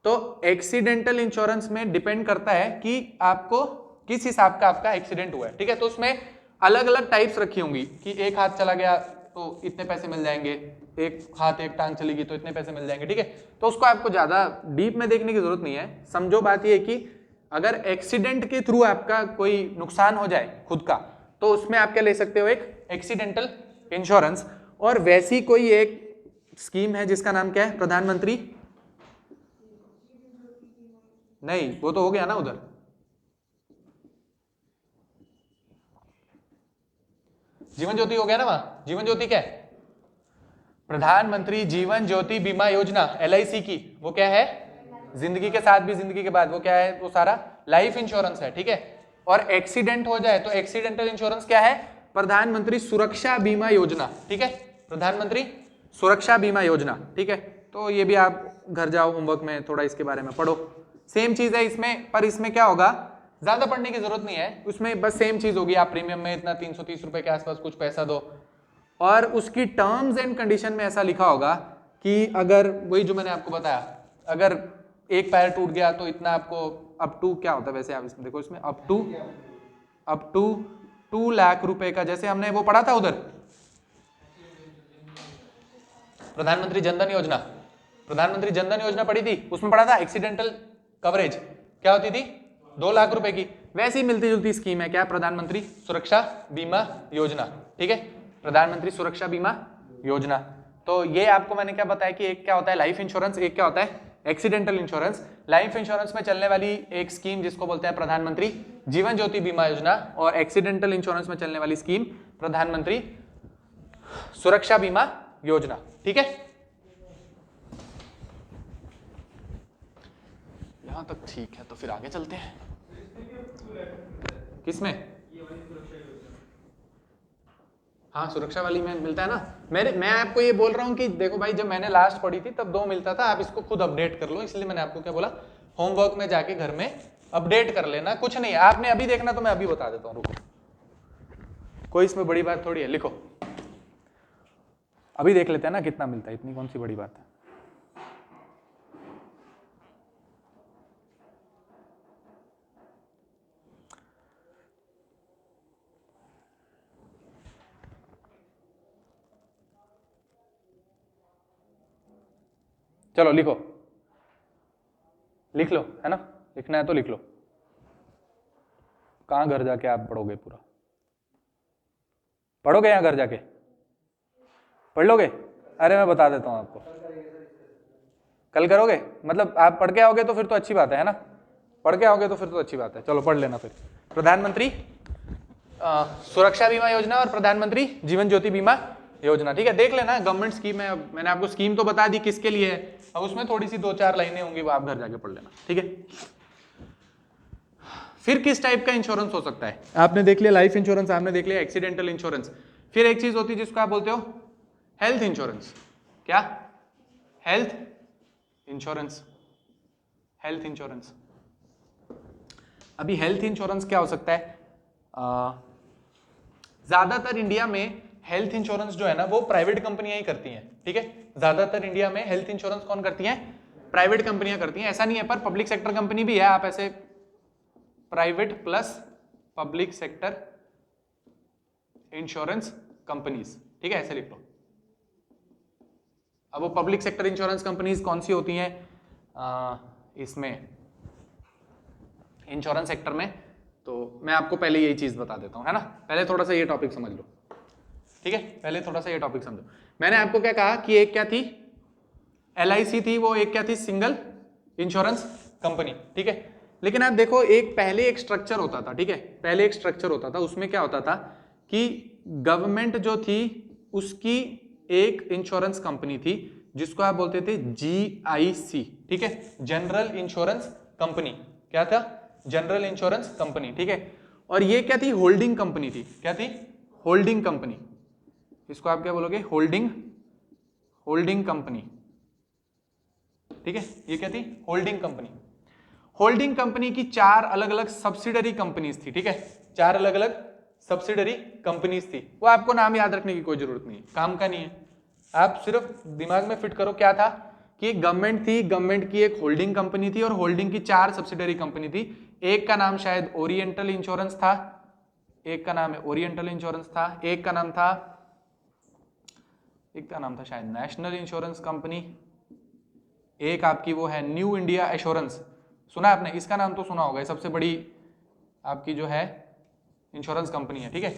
तो एक्सीडेंटल इंश्योरेंस में डिपेंड करता है कि आपको किस हिसाब का आपका एक्सीडेंट हुआ है। ठीक है, तो उसमें अलग अलग टाइप्स रखी होंगी कि एक हाथ चला गया तो इतने पैसे मिल जाएंगे, एक हाथ एक टांग चली गई तो इतने पैसे मिल जाएंगे। ठीक है, तो उसको आपको ज्यादा डीप में देखने की जरूरत नहीं है। समझो बात ये है कि अगर एक्सीडेंट के थ्रू आपका कोई नुकसान हो जाए खुद का, तो उसमें आप क्या ले सकते हो? एक एक्सीडेंटल इंश्योरेंस। और वैसी कोई एक स्कीम है जिसका नाम क्या है? प्रधानमंत्री, नहीं वो तो हो गया ना उधर, जीवन ज्योति हो गया ना वहां। जीवन ज्योति क्या है? प्रधानमंत्री जीवन ज्योति बीमा योजना, LIC की। वो क्या है? जिंदगी के साथ भी जिंदगी के बाद, वो क्या है? वो सारा लाइफ इंश्योरेंस है। ठीक है, और एक्सीडेंट हो जाए तो एक्सीडेंटल इंश्योरेंस क्या है? प्रधानमंत्री सुरक्षा बीमा योजना। ठीक है, प्रधानमंत्री सुरक्षा बीमा योजना। ठीक है, तो ये भी आप घर जाओ, होमवर्क में थोड़ा इसके बारे में पढ़ो। सेम चीज है इसमें, पर इसमें क्या होगा? ज्यादा पढ़ने की जरूरत नहीं है, उसमें बस सेम चीज होगी, आप प्रीमियम में इतना 330 रुपए के आसपास कुछ पैसा दो, और उसकी टर्म्स एंड कंडीशन में ऐसा लिखा होगा कि अगर वही जो मैंने आपको बताया, अगर एक पैर टूट गया तो इतना आपको अप टू, क्या होता है वैसे आप इसमें देखो, इसमें अप टू 2 लाख रुपए का, जैसे हमने वो पढ़ा था उधर प्रधानमंत्री जनधन योजना, प्रधानमंत्री जनधन योजना पढ़ी थी, उसमें पढ़ा था एक्सीडेंटल कवरेज क्या होती थी? 2 लाख रुपए की। वैसी मिलती जुलती स्कीम है क्या? प्रधानमंत्री सुरक्षा बीमा योजना। ठीक है, प्रधानमंत्री सुरक्षा बीमा योजना। तो ये आपको मैंने क्या बताया कि एक क्या होता है लाइफ इंश्योरेंस, एक क्या होता है एक्सीडेंटल इंश्योरेंस। लाइफ इंश्योरेंस में चलने वाली एक स्कीम जिसको बोलते हैं प्रधानमंत्री जीवन ज्योति बीमा योजना, और एक्सीडेंटल इंश्योरेंस में चलने वाली स्कीम प्रधानमंत्री सुरक्षा बीमा योजना। ठीक है, यहां तक ठीक है, तो फिर आगे चलते हैं। किसमें? हाँ, सुरक्षा वाली में मिलता है ना। मैं आपको ये बोल रहा हूँ कि देखो भाई, जब मैंने लास्ट पढ़ी थी तब 2 मिलता था, आप इसको खुद अपडेट कर लो, इसलिए मैंने आपको क्या बोला, होमवर्क में जाके घर में अपडेट कर लेना। कुछ नहीं आपने अभी देखना, तो मैं अभी बता देता हूँ, रुको। कोई इसमें बड़ी बात थोड़ी है, लिखो। अभी देख लेते हैं ना कितना मिलता है, इतनी कौन सी बड़ी बात है। चलो लिखो, लिख लो, है ना, लिखना है तो लिख लो। कहाँ घर जाके आप पढ़ोगे, पूरा पढ़ोगे या घर जाके पढ़ लोगे? अरे मैं बता देता हूँ आपको, कल करोगे, मतलब आप पढ़ के आओगे तो फिर तो अच्छी बात है ना, पढ़ के आओगे तो फिर तो अच्छी बात है। चलो पढ़ लेना फिर। प्रधानमंत्री सुरक्षा बीमा योजना और प्रधानमंत्री जीवन ज्योति बीमा योजना, ठीक है, देख लेना गवर्नमेंट स्कीम है। मैंने आपको स्कीम तो बता दी किसके लिए है, अब उसमें थोड़ी सी 2-4 लाइनें होंगी, वो आप घर जाके पढ़ लेना, ठीक है। फिर किस टाइप का इंश्योरेंस हो सकता है? आपने देख लिया लाइफ इंश्योरेंस, आपने देख लिया एक्सीडेंटल इंश्योरेंस। फिर एक चीज होती है जिसको आप बोलते हो हेल्थ इंश्योरेंस। क्या? Health insurance. हेल्थ इंश्योरेंस, अभी हेल्थ इंश्योरेंस क्या हो सकता है? ज्यादातर इंडिया में हेल्थ इंश्योरेंस जो है ना वो प्राइवेट कंपनियां ही करती हैं, ठीक है। ज्यादातर इंडिया में हेल्थ इंश्योरेंस कौन करती है? प्राइवेट कंपनियां करती हैं। ऐसा नहीं है, पर पब्लिक सेक्टर कंपनी भी है, आप ऐसे private plus public sector insurance companies, ठीक है, ऐसे लिख लो। अब वो पब्लिक सेक्टर इंश्योरेंस कंपनीज कौन सी होती हैं इसमें इंश्योरेंस सेक्टर में? तो मैं आपको पहले यही चीज बता देता हूं, है ना। पहले थोड़ा सा ये टॉपिक समझ लो, ठीक है, पहले थोड़ा सा ये टॉपिक समझो। मैंने आपको क्या कहा कि एक क्या थी? LIC थी, वो एक क्या थी? सिंगल इंश्योरेंस कंपनी, ठीक है। लेकिन आप देखो, एक पहले एक स्ट्रक्चर होता था, ठीक है, पहले एक स्ट्रक्चर होता था, उसमें क्या होता था कि गवर्नमेंट जो थी उसकी एक इंश्योरेंस कंपनी थी जिसको आप बोलते थे GIC, ठीक है, जनरल इंश्योरेंस कंपनी। क्या था? जनरल इंश्योरेंस कंपनी, ठीक है। और ये क्या थी? होल्डिंग कंपनी थी। क्या थी? Holding company. इसको आप क्या बोलोगे? होल्डिंग कंपनी, ठीक है। ये क्या थी? Holding company. होल्डिंग कंपनी की 4 अलग अलग सब्सिडरी कंपनीज थी, ठीक है, 4 अलग अलग सब्सिडरी कंपनीज थी। वो आपको नाम याद रखने की कोई जरूरत नहीं है, काम का नहीं है, आप सिर्फ दिमाग में फिट करो। क्या था कि गवर्नमेंट थी, गवर्नमेंट की एक होल्डिंग कंपनी थी और होल्डिंग की 4 सब्सिडरी कंपनी थी। एक का नाम शायद ओरिएंटल इंश्योरेंस था, एक का नाम है ओरिएंटल इंश्योरेंस था, एक का नाम था शायद नेशनल इंश्योरेंस कंपनी, एक आपकी वो है न्यू इंडिया एश्योरेंस। सुना आपने? इसका नाम तो सुना होगा, सबसे बड़ी आपकी जो है इंश्योरेंस कंपनी है, ठीक है,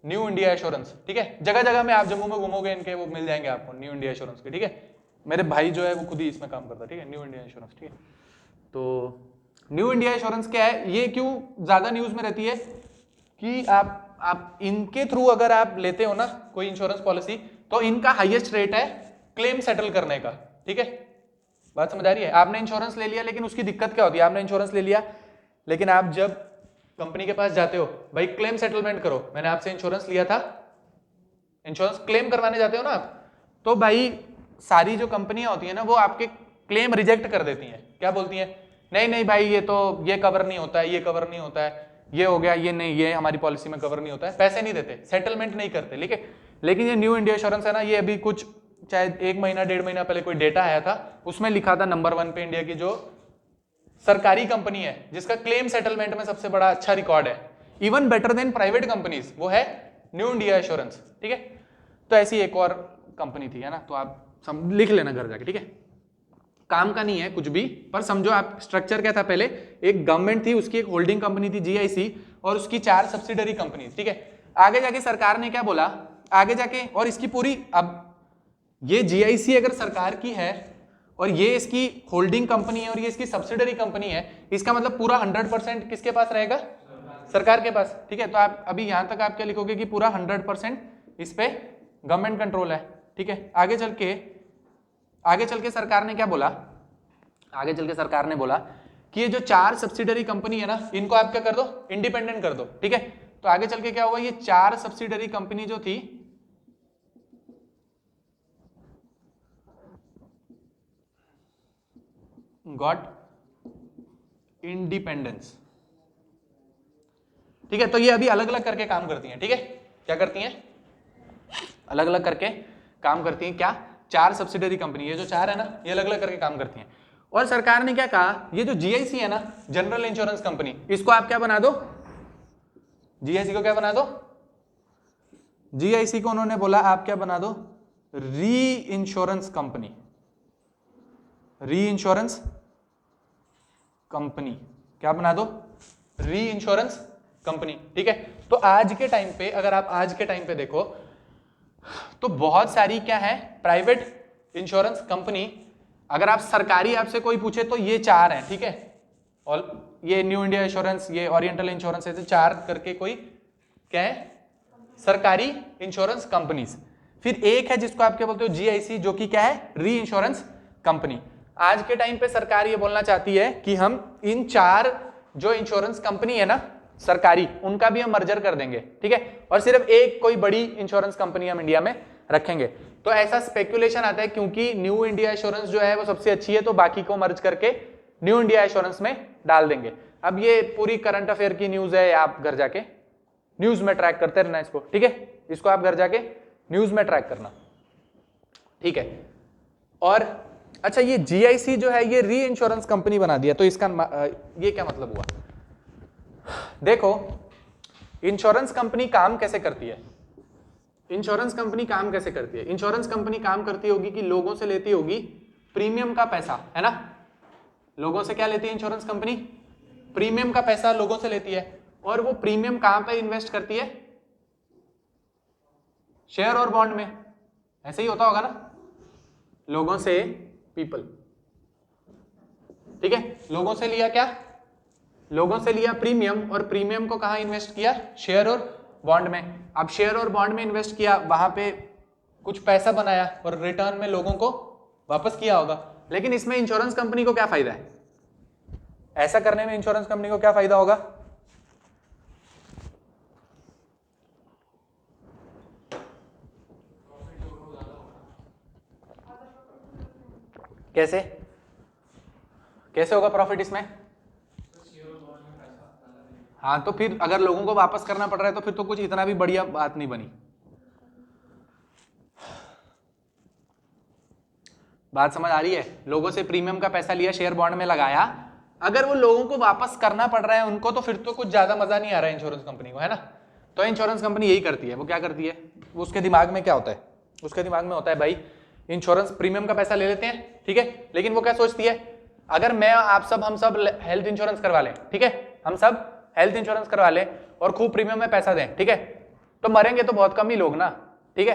न्यू इंडिया एश्योरेंस, ठीक है। जगह जगह में आप जम्मू में घूमोगे इनके वो मिल जाएंगे आपको, न्यू इंडिया एश्योरेंस के, ठीक है। मेरे भाई जो है वो खुद ही इसमें काम करता है, ठीक है, न्यू इंडिया एश्योरेंस, ठीक है। तो न्यू इंडिया एश्योरेंस क्या है, ये क्यों ज्यादा न्यूज में रहती है कि आप इनके थ्रू अगर आप लेते हो ना कोई इंश्योरेंस पॉलिसी, तो इनका हाईएस्ट रेट है क्लेम सेटल करने का, ठीक है। बात समझ आ रही है? आपने इंश्योरेंस ले लिया, लेकिन उसकी दिक्कत क्या होती है? आपने इंश्योरेंस ले लिया, लेकिन आप जब कंपनी के पास जाते हो, भाई क्लेम सेटलमेंट करो, मैंने आपसे इंश्योरेंस लिया था, इंश्योरेंस क्लेम करवाने जाते हो ना आप, तो भाई सारी जो कंपनियां होती है ना वो आपके क्लेम रिजेक्ट कर देती हैं। क्या बोलती हैं? नहीं नहीं भाई, ये कवर नहीं होता है, ये कवर नहीं होता है, ये हो गया, ये नहीं, ये हमारी पॉलिसी में कवर नहीं होता है, पैसे नहीं देते, सेटलमेंट नहीं करते, ठीक है। लेकिन ये न्यू इंडिया एश्योरेंस है ना, ये अभी कुछ शायद 1 महीना 1.5 महीना पहले कोई डेटा आया था, उसमें लिखा था नंबर 1 पे इंडिया की जो सरकारी कंपनी है जिसका क्लेम सेटलमेंट में सबसे बड़ा अच्छा रिकॉर्ड है, even better than private companies, वो है न्यू इंडिया एश्योरेंस, ठीक है। तो ऐसी एक और कंपनी थी, है ना, तो आप लिख लेना घर जाके, ठीक है, काम का नहीं है कुछ भी, पर समझो आप स्ट्रक्चर क्या था। पहले एक गवर्नमेंट थी, उसकी एक होल्डिंग कंपनी थी GIC, और उसकी 4 सब्सिडरी कंपनी, ठीक है। आगे जाके सरकार ने क्या बोला, आगे जाके, और इसकी पूरी, अब ये GIC अगर सरकार की है और ये इसकी होल्डिंग कंपनी है और ये इसकी सब्सिडरी कंपनी है, इसका मतलब पूरा 100% किसके पास रहेगा? सरकार के पास, ठीक है। तो आप अभी यहां तक आप क्या लिखोगे कि पूरा 100% इस पे गवर्नमेंट कंट्रोल है, ठीक है। आगे चल के सरकार ने क्या बोला? आगे चल के सरकार ने बोला कि ये जो 4 सब्सिडरी कंपनी है ना, इनको आप क्या कर दो? इंडिपेंडेंट कर दो, ठीक है। तो आगे चल के क्या हुआ, ये 4 सब्सिडरी कंपनी जो थी गॉट इंडिपेंडेंस, ठीक है। तो ये अभी अलग अलग करके काम करती हैं, ठीक है। क्या करती हैं, अलग अलग करके काम करती हैं। क्या, 4 सब्सिडरी कंपनी, ये जो 4 है ना, ये अलग अलग करके काम करती हैं। और सरकार ने क्या कहा, ये जो जीआईसी है ना, जनरल इंश्योरेंस कंपनी, इसको आप क्या बना दो, जीआईसी को क्या बना दो, जीआईसी को उन्होंने बोला आप क्या बना दो, री इंश्योरेंस कंपनी, री इंश्योरेंस कंपनी, क्या बना दो, री इंश्योरेंस कंपनी। ठीक है, तो आज के टाइम पे, अगर आप आज के टाइम पे देखो तो बहुत सारी क्या है, प्राइवेट इंश्योरेंस कंपनी। अगर आप सरकारी आपसे कोई पूछे तो ये 4 हैं, ठीक है, और ये न्यू इंडिया इंश्योरेंस, ये ओरिएंटल इंश्योरेंस, ऐसे 4 करके कोई क्या है, सरकारी इंश्योरेंस कंपनीज। फिर एक है जिसको आप क्या बोलते हो, जीआईसी, जो कि क्या है, री इंश्योरेंस कंपनी। आज के टाइम पे सरकार ये बोलना चाहती है कि हम इन 4 जो इंश्योरेंस कंपनी है ना सरकारी, उनका भी हम मर्जर कर देंगे, ठीक है, और सिर्फ एक कोई बड़ी इंश्योरेंस कंपनी हम इंडिया में रखेंगे। तो ऐसा स्पेकुलेशन आता है क्योंकि न्यू इंडिया इंश्योरेंस जो है वो सबसे अच्छी है, तो बाकी को मर्ज करके न्यू इंडिया इंश्योरेंस में डाल देंगे। अब ये पूरी करंट अफेयर की न्यूज है, आप घर जाके न्यूज में ट्रैक करते रहना इसको, ठीक है, इसको आप घर जाके न्यूज में ट्रैक करना, ठीक है। और अच्छा, ये जीआईसी जो है ये री इंश्योरेंस कंपनी बना दिया, तो इसका ये क्या मतलब हुआ, देखो इंश्योरेंस कंपनी काम कैसे करती है, इंश्योरेंस कंपनी काम कैसे करती है, इंश्योरेंस कंपनी काम करती होगी कि लोगों से लेती होगी प्रीमियम का पैसा, है ना, लोगों से क्या लेती है इंश्योरेंस कंपनी, प्रीमियम का पैसा लोगों से लेती है, और वो प्रीमियम कहां पे इन्वेस्ट करती है, शेयर और बॉन्ड में, ऐसे ही होता होगा ना, लोगों से पीपल, ठीक है, लोगों से लिया क्या, लोगों से लिया प्रीमियम, और प्रीमियम को कहां इन्वेस्ट किया, शेयर और बॉन्ड में। अब शेयर और बॉन्ड में इन्वेस्ट किया, वहां पे कुछ पैसा बनाया और रिटर्न में लोगों को वापस किया होगा। लेकिन इसमें इंश्योरेंस कंपनी को क्या फायदा है, ऐसा करने में इंश्योरेंस कंपनी को क्या फायदा होगा, कैसे कैसे होगा प्रॉफिट इसमें, हाँ, तो फिर अगर लोगों को वापस करना पड़ रहा है तो फिर तो कुछ इतना भी बढ़िया बात नहीं बनी। बात समझ आ रही है, लोगों से प्रीमियम का पैसा लिया, शेयर बॉन्ड में लगाया, अगर वो लोगों को वापस करना पड़ रहा है उनको, तो फिर तो कुछ ज्यादा मजा नहीं आ रहा है इंश्योरेंस कंपनी को, है ना। तो इंश्योरेंस कंपनी यही करती है, वो क्या करती है, उसके दिमाग में क्या होता है, उसके दिमाग में होता है भाई इंश्योरेंस प्रीमियम का पैसा ले लेते हैं, ठीक है, लेकिन वो क्या सोचती है, अगर मैं आप सब हम सब हेल्थ इंश्योरेंस करवा लें, ठीक है, हम सब हेल्थ इंश्योरेंस करवा लें और खूब प्रीमियम में पैसा दें, ठीक है, तो मरेंगे तो बहुत कम ही लोग ना, ठीक है,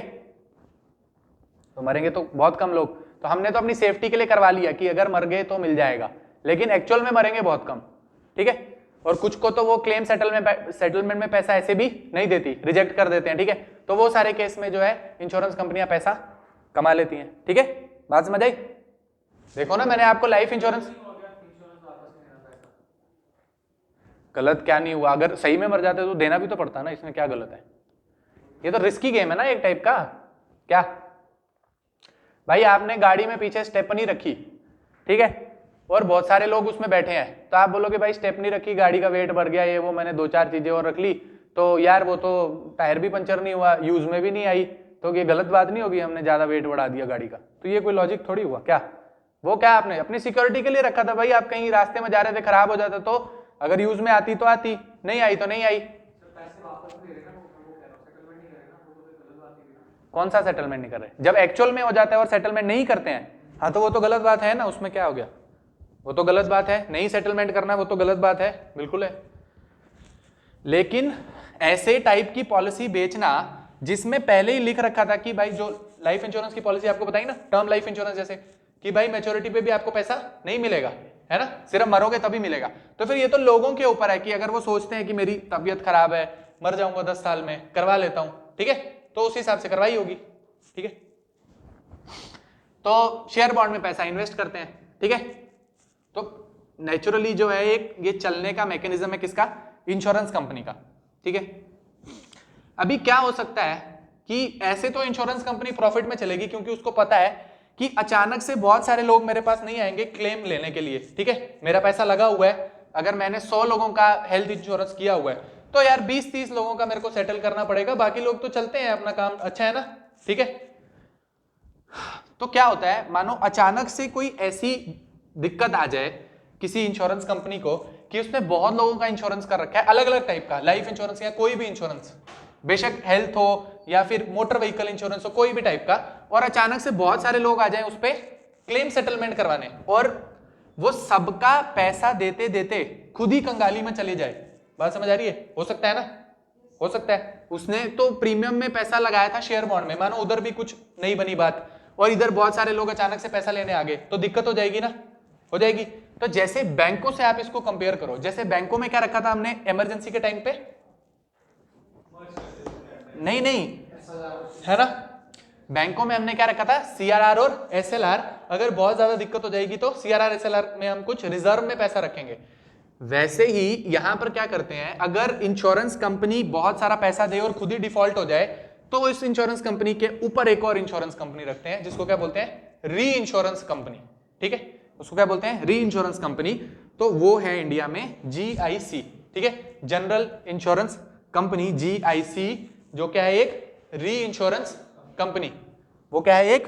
तो मरेंगे तो बहुत कम लोग, तो हमने तो अपनी सेफ्टी के लिए करवा लिया कि अगर मर गए तो मिल जाएगा, लेकिन एक्चुअल में मरेंगे बहुत कम, ठीक है। और कुछ को तो वो क्लेम सेटलमेंट में पैसा ऐसे भी नहीं देती, रिजेक्ट कर देते हैं, ठीक है, तो वो सारे केस में जो है इंश्योरेंस कंपनियां पैसा कमा लेती हैं, ठीक है, बात समझ आई। देखो ना, मैंने आपको लाइफ इंश्योरेंस, गलत क्या नहीं हुआ, अगर सही में मर जाते तो देना भी तो पड़ता ना, इसमें क्या गलत है, ये तो रिस्की गेम है ना एक टाइप का। क्या भाई, आपने गाड़ी में पीछे स्टेपनी रखी, ठीक है, और बहुत सारे लोग उसमें बैठे हैं, तो आप बोलोगे भाई स्टेपनी रखी, गाड़ी का वेट बढ़ गया, ये वो, मैंने 2-4 चीजें और रख ली, तो यार वो तो टायर भी पंचर नहीं हुआ, यूज में भी नहीं आई, तो ये गलत बात नहीं होगी, हमने ज्यादा वेट बढ़ा दिया गाड़ी का, तो ये कोई लॉजिक थोड़ी हुआ। क्या वो, क्या आपने अपनी सिक्योरिटी के लिए रखा था भाई, आप कहीं रास्ते में जा रहे थे, खराब हो जाता तो अगर यूज में आती तो आती, नहीं आई तो नहीं आई। कौन सा सेटलमेंट नहीं कर रहे, जब एक्चुअल में हो जाता है और सेटलमेंट नहीं करते हैं, हाँ तो वो तो गलत बात है ना, उसमें क्या हो गया, वो तो गलत बात है, नहीं सेटलमेंट करना वो तो गलत बात है, बिल्कुल है। लेकिन ऐसे टाइप की पॉलिसी बेचना जिसमें पहले ही लिख रखा था कि भाई, जो लाइफ इंश्योरेंस की पॉलिसी आपको बताई ना, टर्म लाइफ इंश्योरेंस जैसे, कि भाई मैच्योरिटी पे भी आपको पैसा नहीं मिलेगा, है ना, सिर्फ मरोगे तभी मिलेगा, तो फिर ये तो लोगों के ऊपर है कि अगर वो सोचते हैं कि मेरी तबीयत खराब है, मर जाऊंगा 10 साल में, करवा लेता हूं, ठीक है, तो उस हिसाब से करवाई होगी, ठीक है, तो शेयर बॉन्ड में पैसा इन्वेस्ट करते हैं, ठीक है, तो नेचुरली जो है एक ये चलने का मैकेनिज्म है किसका, इंश्योरेंस कंपनी का, ठीक है। अभी क्या हो सकता है कि ऐसे तो इंश्योरेंस कंपनी प्रॉफिट में चलेगी क्योंकि उसको पता है कि अचानक से बहुत सारे लोग मेरे पास नहीं आएंगे क्लेम लेने के लिए, ठीक है, मेरा पैसा लगा हुआ है, अगर मैंने 100 लोगों का हेल्थ इंश्योरेंस किया हुआ है तो यार 20-30 लोगों का मेरे को सेटल करना पड़ेगा, बाकी लोग तो चलते हैं अपना काम, अच्छा है ना, ठीक है। तो क्या होता है, मानो अचानक से कोई ऐसी दिक्कत आ जाए किसी इंश्योरेंस कंपनी को कि उसने बहुत लोगों का इंश्योरेंस कर रखा है, अलग अलग टाइप का, लाइफ इंश्योरेंस या कोई भी इंश्योरेंस, बेशक हेल्थ हो या फिर मोटर व्हीकल इंश्योरेंस हो, कोई भी टाइप का, और अचानक से बहुत सारे लोग आ जाएं उस पर क्लेम सेटलमेंट करवाने, और वो सबका पैसा देते देते खुद ही कंगाली में चले जाए। बात समझ आ रही है? हो सकता है ना, हो सकता है। उसने तो प्रीमियम में पैसा लगाया था शेयर बॉन्ड में, मानो उधर भी कुछ नहीं बनी बात, और इधर बहुत सारे लोग अचानक से पैसा लेने आ गए, तो दिक्कत हो जाएगी ना, हो जाएगी। तो जैसे बैंकों से आप इसको कंपेयर करो, जैसे बैंकों में क्या रखा था हमने इमरजेंसी के टाइम पे, नहीं नहीं, है ना, बैंकों में हमने क्या रखा था, सीआरआर और एसएलआर, अगर बहुत ज्यादा दिक्कत हो जाएगी तो सीआरआर एसएलआर में हम कुछ रिजर्व में पैसा रखेंगे। वैसे ही यहां पर क्या करते हैं, अगर इंश्योरेंस कंपनी बहुत सारा पैसा दे और खुद ही डिफॉल्ट हो जाए, तो इस इंश्योरेंस कंपनी के ऊपर एक और इंश्योरेंस कंपनी रखते हैं, जिसको क्या बोलते हैं, री इंश्योरेंस कंपनी, ठीक है, उसको क्या बोलते हैं, री इंश्योरेंस कंपनी। तो वो है इंडिया में जीआईसी, ठीक है, जनरल इंश्योरेंस कंपनी, जीआईसी, जो क्या है, एक री इंश्योरेंस कंपनी, वो क्या है, एक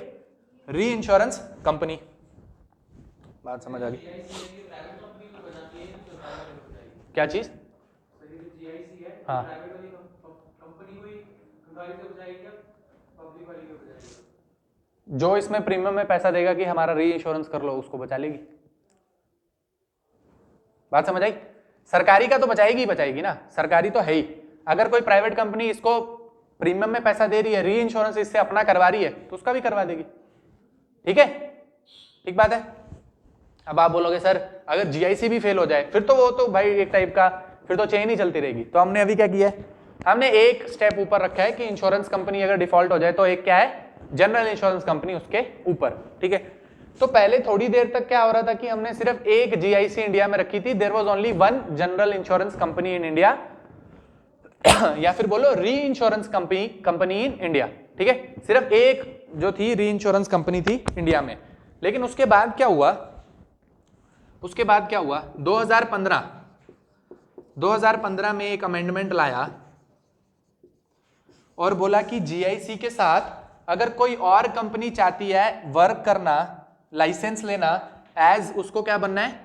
री इंश्योरेंस कंपनी। बात समझ आ गई? क्या चीज? हाँ, जो इसमें प्रीमियम में पैसा देगा कि हमारा री इंश्योरेंस कर लो, उसको बचा लेगी। बात समझ आई? सरकारी का तो बचाएगी, बचाएगी ना, सरकारी तो है ही। अगर कोई प्राइवेट कंपनी इसको प्रीमियम में पैसा दे रही है, री इंश्योरेंस इससे अपना करवा रही है, तो उसका भी करवा देगी, ठीक है, ठीक बात है। अब आप बोलोगे सर अगर जीआईसी भी फेल हो जाए, फिर तो वो तो भाई एक टाइप का, फिर तो चेन ही चलती रहेगी। तो हमने अभी क्या किया है, हमने एक स्टेप ऊपर रखा है कि इंश्योरेंस कंपनी अगर डिफॉल्ट हो जाए तो एक क्या है, जनरल इंश्योरेंस कंपनी उसके ऊपर, ठीक है। तो पहले थोड़ी देर तक क्या हो रहा था कि हमने सिर्फ एक जीआईसी इंडिया में रखी थी, there was only one general insurance company in India, या फिर बोलो री इंश्योरेंस कंपनी इन इंडिया, ठीक है, सिर्फ एक जो थी री इंश्योरेंस कंपनी थी इंडिया में। लेकिन उसके बाद क्या हुआ, उसके बाद क्या हुआ, 2015 में एक अमेंडमेंट लाया और बोला कि जीआईसी के साथ अगर कोई और कंपनी चाहती है वर्क करना, लाइसेंस लेना, एज उसको क्या बनना है,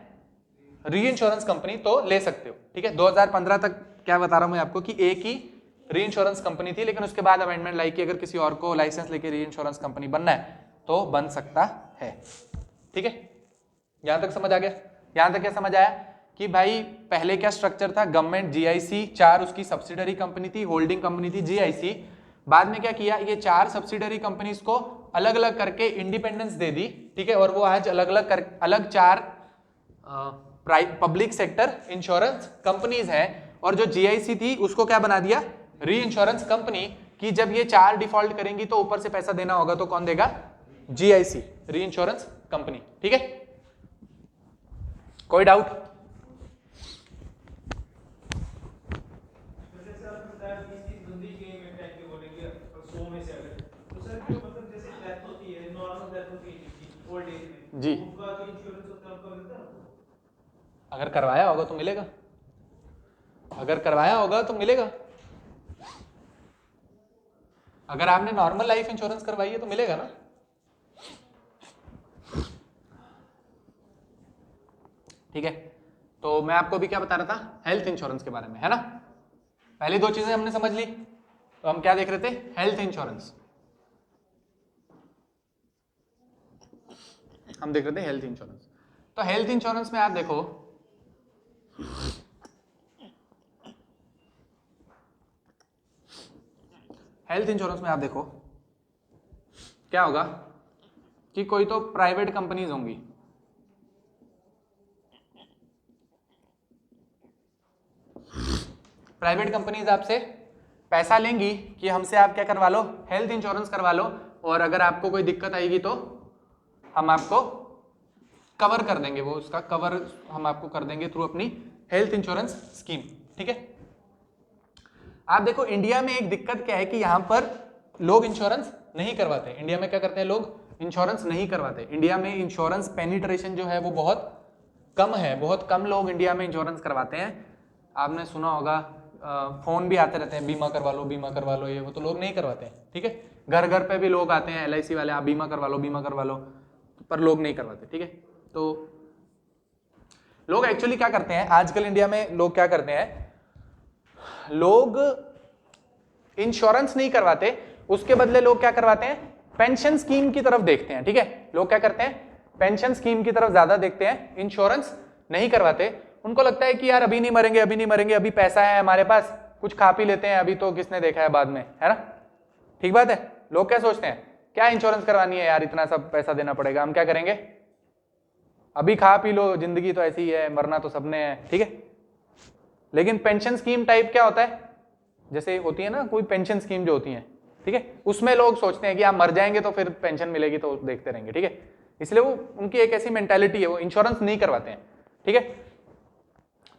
री इंश्योरेंस कंपनी, तो ले सकते हो, ठीक है। 2015 तक क्या बता रहा हूं मैं आपको कि एक ही री इंश्योरेंस कंपनी थी, लेकिन उसके बाद अमेंडमेंट लाई कि अगर किसी और को लाइसेंस लेके री इंश्योरेंस कंपनी बनना है तो बन सकता है, ठीक है। यहां तक समझ आ गया? यहां तक क्या समझ आया कि भाई पहले क्या स्ट्रक्चर था, गवर्नमेंट जीआईसी, 4 उसकी सब्सिडरी कंपनी थी, होल्डिंग कंपनी थी जीआईसी। बाद में क्या किया, ये 4 सब्सिडरी कंपनीज को अलग अलग करके इंडिपेंडेंस दे दी, ठीक है, और वो आज अलग अलग कर अलग 4 पब्लिक सेक्टर इंश्योरेंस कंपनीज हैं। और जो जीआईसी थी उसको क्या बना दिया, री इंश्योरेंस कंपनी, कि जब ये 4 डिफॉल्ट करेंगी तो ऊपर से पैसा देना होगा, तो कौन देगा, जीआईसी, री इंश्योरेंस कंपनी, ठीक है। कोई डाउट? जी, अगर करवाया होगा तो मिलेगा, अगर करवाया होगा तो मिलेगा। अगर आपने नॉर्मल लाइफ इंश्योरेंस करवाई है तो मिलेगा ना। ठीक है, तो मैं आपको भी क्या बता रहा था, हेल्थ इंश्योरेंस के बारे में, है ना। पहली 2 चीजें हमने समझ ली, तो हम क्या देख रहे थे, हेल्थ इंश्योरेंस, हम देख रहे थे हेल्थ इंश्योरेंस। तो हेल्थ इंश्योरेंस में आप देखो, हेल्थ इंश्योरेंस में आप देखो क्या होगा कि कोई तो प्राइवेट कंपनीज होंगी, प्राइवेट कंपनीज आपसे पैसा लेंगी कि हमसे आप क्या करवा लो, हेल्थ इंश्योरेंस करवा लो, और अगर आपको कोई दिक्कत आएगी तो हम आपको कवर कर देंगे, वो उसका कवर हम आपको कर देंगे थ्रू अपनी हेल्थ इंश्योरेंस स्कीम, ठीक है। आप देखो इंडिया में एक दिक्कत क्या है कि यहां पर लोग इंश्योरेंस नहीं करवाते। इंडिया में क्या करते हैं, लोग इंश्योरेंस नहीं करवाते। इंडिया में इंश्योरेंस पेनिट्रेशन जो है वो बहुत कम है, बहुत कम लोग इंडिया में इंश्योरेंस करवाते हैं। आपने सुना होगा फोन भी आते रहते हैं, बीमा करवा लो बीमा करवा लो, ये वो, तो लोग नहीं करवाते हैं, ठीक है। घर घर पे भी लोग आते हैं LIC वाले, आप बीमा करवा लो बीमा करवा लो, पर लोग नहीं करवाते, ठीक है। तो लोग एक्चुअली क्या करते हैं आजकल इंडिया में, लोग क्या करते हैं, लोग इंश्योरेंस नहीं करवाते, उसके बदले लोग क्या करवाते हैं, पेंशन स्कीम की तरफ देखते हैं, ठीक है। लोग क्या करते हैं, पेंशन स्कीम की तरफ ज्यादा देखते हैं, इंश्योरेंस नहीं करवाते। उनको लगता है कि यार अभी नहीं मरेंगे अभी नहीं मरेंगे, अभी पैसा है हमारे पास, कुछ खा पी लेते हैं, अभी तो किसने देखा है बाद में, है ना, ठीक बात है। लोग क्या सोचते हैं, क्या इंश्योरेंस करवानी है यार, इतना सब पैसा देना पड़ेगा, हम क्या करेंगे, अभी खा पी लो, जिंदगी तो ऐसी ही है, मरना तो सबने है, ठीक है। लेकिन पेंशन स्कीम टाइप क्या होता है, जैसे होती है ना कोई पेंशन स्कीम जो होती है, ठीक है, उसमें लोग सोचते हैं कि आप मर जाएंगे तो फिर पेंशन मिलेगी तो देखते रहेंगे, ठीक है। इसलिए वो उनकी एक ऐसी मेंटालिटी है, वो इंश्योरेंस नहीं करवाते हैं, ठीक है।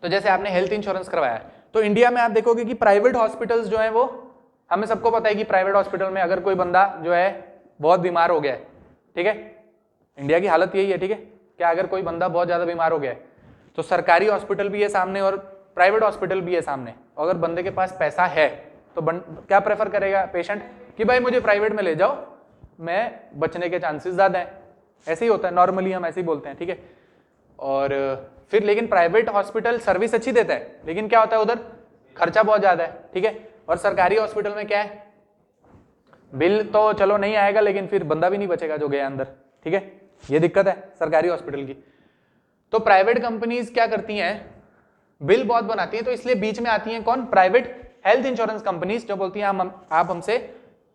तो जैसे आपने हेल्थ इंश्योरेंस करवाया है, तो इंडिया में आप देखोगे कि प्राइवेट हॉस्पिटल्स जो है, वो हमें सबको पता है कि प्राइवेट हॉस्पिटल में अगर कोई बंदा जो है बहुत बीमार हो गया है, ठीक है, इंडिया की हालत यही है, ठीक है, क्या अगर कोई बंदा बहुत ज्यादा बीमार हो गया है तो सरकारी हॉस्पिटल भी है सामने और प्राइवेट हॉस्पिटल भी है सामने। अगर बंदे के पास पैसा है तो क्या प्रेफर करेगा पेशेंट, कि भाई मुझे प्राइवेट में ले जाओ, मैं बचने के चांसेस ज्यादा है, ऐसे ही होता है नॉर्मली, हम ऐसे ही बोलते हैं, ठीक है। और फिर लेकिन प्राइवेट हॉस्पिटल सर्विस अच्छी देता है, लेकिन क्या होता है उधर खर्चा बहुत ज्यादा है, ठीक है। और सरकारी हॉस्पिटल में क्या है, बिल तो चलो नहीं आएगा लेकिन फिर बंदा भी नहीं बचेगा जो गया अंदर, ठीक है, ये दिक्कत है सरकारी हॉस्पिटल की। तो प्राइवेट कंपनीज क्या करती हैं, बिल बहुत बनाती हैं, तो इसलिए बीच में आती हैं कौन, प्राइवेट हेल्थ इंश्योरेंस कंपनीज, जो बोलती हैं आप हमसे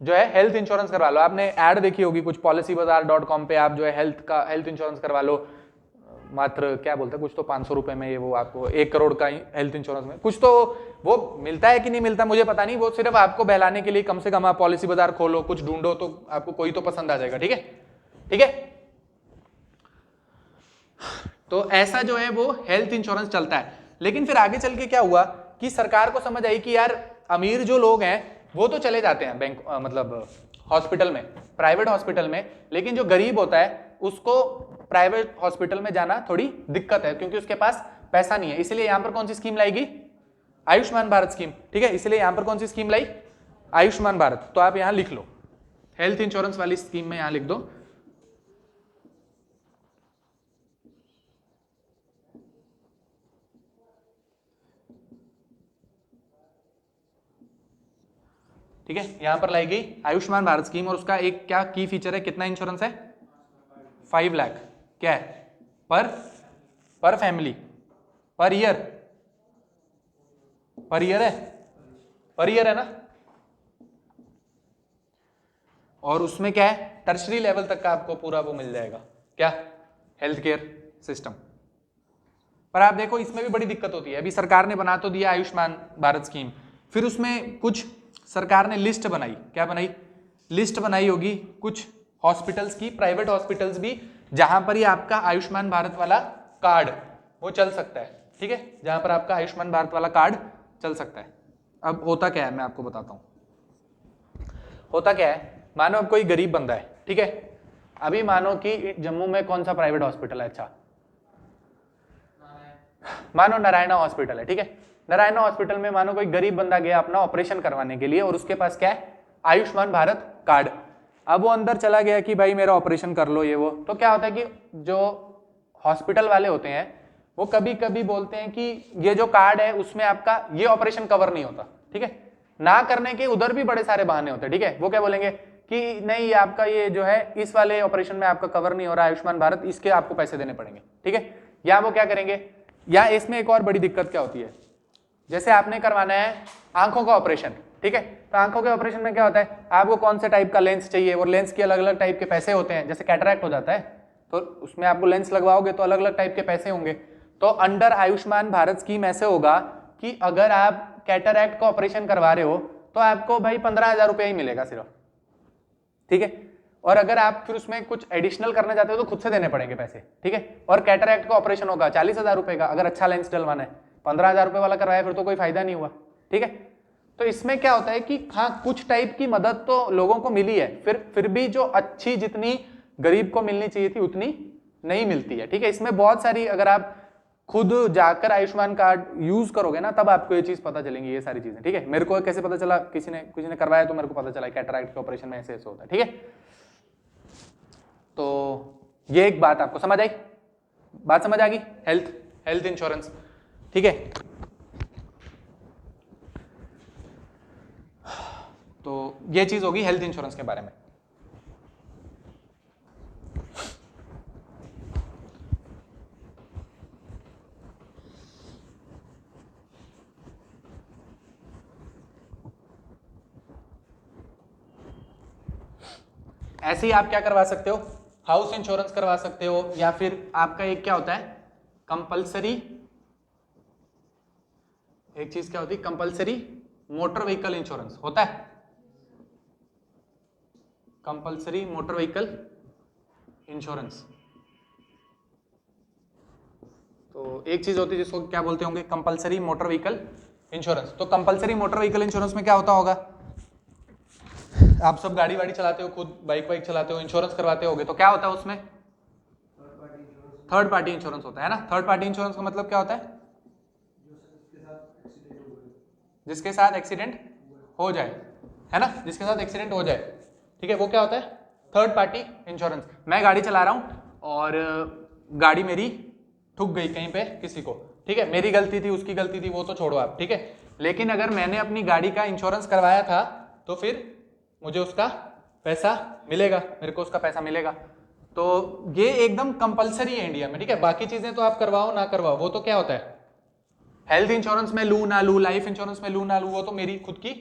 जो है हेल्थ इंश्योरेंस करवा लो। आपने ऐड देखी होगी कुछ policybazaar.com पे, आप जो है हेल्थ इंश्योरेंस करवा लो, मात्र क्या बोलते हैं कुछ तो 500 रुपए में, ये वो आपको 1 करोड़ का हेल्थ इंश्योरेंस में कुछ तो वो मिलता है कि नहीं मिलता मुझे पता नहीं, वो सिर्फ आपको बहलाने के लिए, कम से कम आप पॉलिसी बाजार खोलो, कुछ ढूंढो तो आपको कोई तो पसंद आ जाएगा, ठीक है, ठीक है। तो ऐसा जो है वो हेल्थ इंश्योरेंस चलता है। लेकिन फिर आगे चल के क्या हुआ कि सरकार को समझ आई कि यार अमीर जो लोग हैं वो तो चले जाते हैं बैंक मतलब हॉस्पिटल में, प्राइवेट हॉस्पिटल में, लेकिन जो गरीब होता है उसको प्राइवेट हॉस्पिटल में जाना थोड़ी दिक्कत है, क्योंकि उसके पास पैसा नहीं है। इसलिए यहां पर कौन सी स्कीम लाएगी, आयुष्मान भारत स्कीम, ठीक है। इसलिए यहां पर कौन सी स्कीम लाई, आयुष्मान भारत। तो आप यहां लिख लो, हेल्थ इंश्योरेंस वाली स्कीम में यहां लिख दो ठीक है। यहां पर लाई गई आयुष्मान भारत स्कीम, और उसका एक क्या की फीचर है, कितना इंश्योरेंस है, 5 लाख, क्या है, पर फैमिली, पर ईयर है, पर ईयर है ना। और उसमें क्या है, टर्शरी लेवल तक का आपको पूरा वो मिल जाएगा, क्या, हेल्थ केयर सिस्टम। पर आप देखो इसमें भी बड़ी दिक्कत होती है। अभी सरकार ने बना तो दिया आयुष्मान भारत स्कीम, फिर उसमें कुछ सरकार ने लिस्ट बनाई, क्या बनाई, लिस्ट बनाई होगी कुछ हॉस्पिटल्स की, प्राइवेट हॉस्पिटल्स भी, जहां पर ये आपका आयुष्मान भारत वाला कार्ड वो चल सकता है, ठीक है, जहां पर आपका आयुष्मान भारत वाला कार्ड चल सकता है। अब होता क्या है मैं आपको बताता हूं। होता क्या है, मानो अब कोई गरीब बंदा है, ठीक है, अभी मानो कि जम्मू में कौन सा प्राइवेट हॉस्पिटल है, अच्छा मानो नारायणा हॉस्पिटल है, ठीक है। नारायणा हॉस्पिटल में मानो कोई गरीब बंदा गया अपना ऑपरेशन करवाने के लिए, और उसके पास क्या है, आयुष्मान भारत कार्ड। अब वो अंदर चला गया कि भाई मेरा ऑपरेशन कर लो, ये वो, तो क्या होता है कि जो हॉस्पिटल वाले होते हैं वो कभी कभी बोलते हैं कि ये जो कार्ड है उसमें आपका ये ऑपरेशन कवर नहीं होता, ठीक है, ना करने के उधर भी बड़े सारे बहाने होते हैं, ठीक है। वो क्या बोलेंगे कि नहीं आपका ये जो है इस वाले ऑपरेशन में आपका कवर नहीं हो रहा आयुष्मान भारत, इसके आपको पैसे देने पड़ेंगे, ठीक है। या वो क्या करेंगे, या इसमें एक और बड़ी दिक्कत क्या होती है, जैसे आपने करवाना है आंखों का ऑपरेशन, ठीक है, तो आंखों के ऑपरेशन में क्या होता है, आपको कौन से टाइप का लेंस चाहिए, और लेंस के अलग अलग टाइप के पैसे होते हैं। जैसे कैटरैक्ट हो जाता है तो उसमें आपको लेंस लगवाओगे तो अलग अलग टाइप के पैसे होंगे। तो अंडर आयुष्मान भारत स्कीम ऐसे होगा कि अगर आप कैटरैक्ट का ऑपरेशन करवा रहे हो तो आपको भाई 15,000 रुपये ही मिलेगा सिर्फ, ठीक है। और अगर आप फिर उसमें कुछ एडिशनल करना चाहते हो तो खुद से देने पड़ेंगे पैसे, ठीक है। और कैटरैक्ट का ऑपरेशन होगा 40,000 रुपये का, अगर अच्छा लेंस डलवाना है। 15,000 रुपये वाला करवाया फिर तो कोई फायदा नहीं हुआ, ठीक है। तो इसमें क्या होता है कि हाँ कुछ टाइप की मदद तो लोगों को मिली है, फिर भी जो अच्छी जितनी गरीब को मिलनी चाहिए थी उतनी नहीं मिलती है, ठीक है। इसमें बहुत सारी, अगर आप खुद जाकर आयुष्मान कार्ड यूज करोगे ना तब आपको ये चीज पता चलेंगी, ये सारी चीजें, ठीक है। मेरे को कैसे पता चला, किसी ने करवाया तो मेरे को पता चला कैटरैक्ट के ऑपरेशन में ऐसे ऐसे होता है, ठीक है। तो ये एक बात आपको समझ आई, बात समझ आ गई, हेल्थ इंश्योरेंस, ठीक है। तो ये चीज होगी हेल्थ इंश्योरेंस के बारे में। ऐसे ही आप क्या करवा सकते हो, हाउस इंश्योरेंस करवा सकते हो, या फिर आपका एक क्या होता है कंपलसरी, एक चीज क्या होती है कंपलसरी मोटर व्हीकल इंश्योरेंस होता है, कंपलसरी मोटर व्हीकल इंश्योरेंस। तो एक चीज होती है जिसको क्या बोलते होंगे कंपलसरी मोटर व्हीकल इंश्योरेंस। तो कंपलसरी मोटर व्हीकल इंश्योरेंस में क्या होता होगा, आप सब गाड़ी वाड़ी चलाते हो, खुद बाइक चलाते हो, इंश्योरेंस करवाते होगे, तो क्या होता है उसमें थर्ड पार्टी इंश्योरेंस होता है ना। थर्ड पार्टी इंश्योरेंस का मतलब क्या होता है, जिसके साथ एक्सीडेंट हो जाए, है ना, जिसके साथ एक्सीडेंट हो जाए, ठीक है, वो क्या होता है थर्ड पार्टी इंश्योरेंस। मैं गाड़ी चला रहा हूं और गाड़ी मेरी ठुक गई कहीं पे किसी को, ठीक है, मेरी गलती थी उसकी गलती थी वो तो छोड़ो आप, ठीक है, लेकिन अगर मैंने अपनी गाड़ी का इंश्योरेंस करवाया था तो फिर मुझे उसका पैसा मिलेगा, मेरे को उसका पैसा मिलेगा। तो ये एकदम कंपलसरी है इंडिया में, ठीक है। बाकी चीजें तो आप करवाओ ना करवाओ, वो तो क्या होता है हेल्थ इंश्योरेंस में लू ना लू, लाइफ इंश्योरेंस में लू ना लू, वो तो मेरी खुद की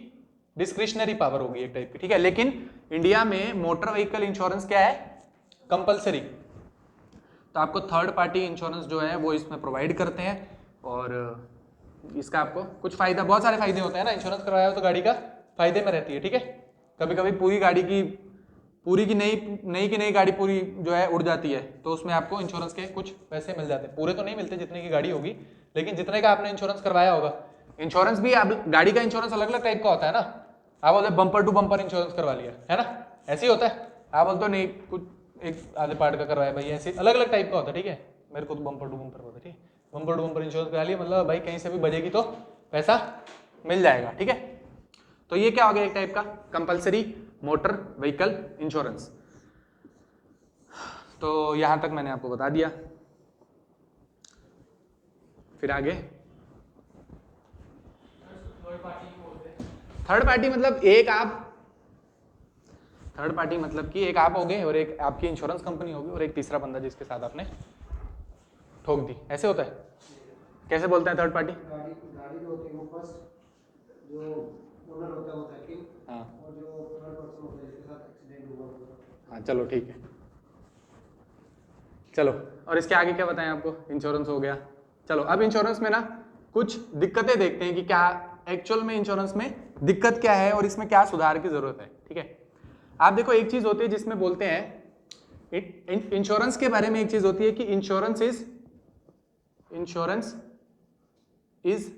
डिस्क्रिशनरी पावर होगी एक टाइप की, ठीक है। लेकिन इंडिया में मोटर व्हीकल इंश्योरेंस क्या है कंपलसरी, तो आपको थर्ड पार्टी इंश्योरेंस जो है वो इसमें प्रोवाइड करते हैं, और इसका आपको कुछ फायदा, बहुत सारे फायदे होते हैं ना, इंश्योरेंस करवाया हो तो गाड़ी का फायदे में रहती है, ठीक है। कभी कभी पूरी गाड़ी की पूरी की नई गाड़ी पूरी जो है उड़ जाती है, तो उसमें आपको इंश्योरेंस के कुछ पैसे मिल जाते हैं, पूरे तो नहीं मिलते जितने की गाड़ी होगी, लेकिन जितने का आपने इंश्योरेंस करवाया होगा। इंश्योरेंस भी आप गाड़ी का इंश्योरेंस अलग अलग टाइप का होता है ना, आप बोलते बम्पर टू बम्पर इंश्योरेंस करवा लिया है ना, ऐसे ही होता है। आप बोलते नहीं कुछ एक आधे पार्ट का करवाया भाई, ऐसे अलग अलग टाइप का होता है, ठीक है। मेरे को तो बम्पर टू बम्पर होता है, ठीक है, बम्पर टू बम्पर इंश्योरेंस करा लिया, मतलब भाई कहीं से भी बजेगी तो पैसा मिल जाएगा, ठीक है। तो ये क्या हो गया एक टाइप का कंपलसरी मोटर व्हीकल इंश्योरेंस। तो यहां तक मैंने आपको बता दिया, फिर आगे थर्ड पार्टी मतलब एक आप, थर्ड पार्टी मतलब कि एक आप हो गए और एक आपकी इंश्योरेंस कंपनी होगी और एक तीसरा बंदा जिसके साथ आपने ठोक दी, ऐसे होता है। कैसे बोलते हैं थर्ड पार्टी, गाड़ी जो होती है वो फर्स्ट जो ओनर होता है वो सेकंड, हाँ, और जो थर्ड पर्सन होता है जिसके साथ एक्सीडेंट हुआ। हाँ चलो ठीक है, चलो। और इसके आगे क्या बताएं आपको, इंश्योरेंस हो गया। चलो अब इंश्योरेंस में ना कुछ दिक्कतें देखते हैं कि क्या एक्चुअल में इंश्योरेंस में दिक्कत क्या है और इसमें क्या सुधार की जरूरत है, ठीक है। आप देखो एक चीज होती है जिसमें बोलते हैं इंश्योरेंस के बारे में, एक चीज होती है कि insurance is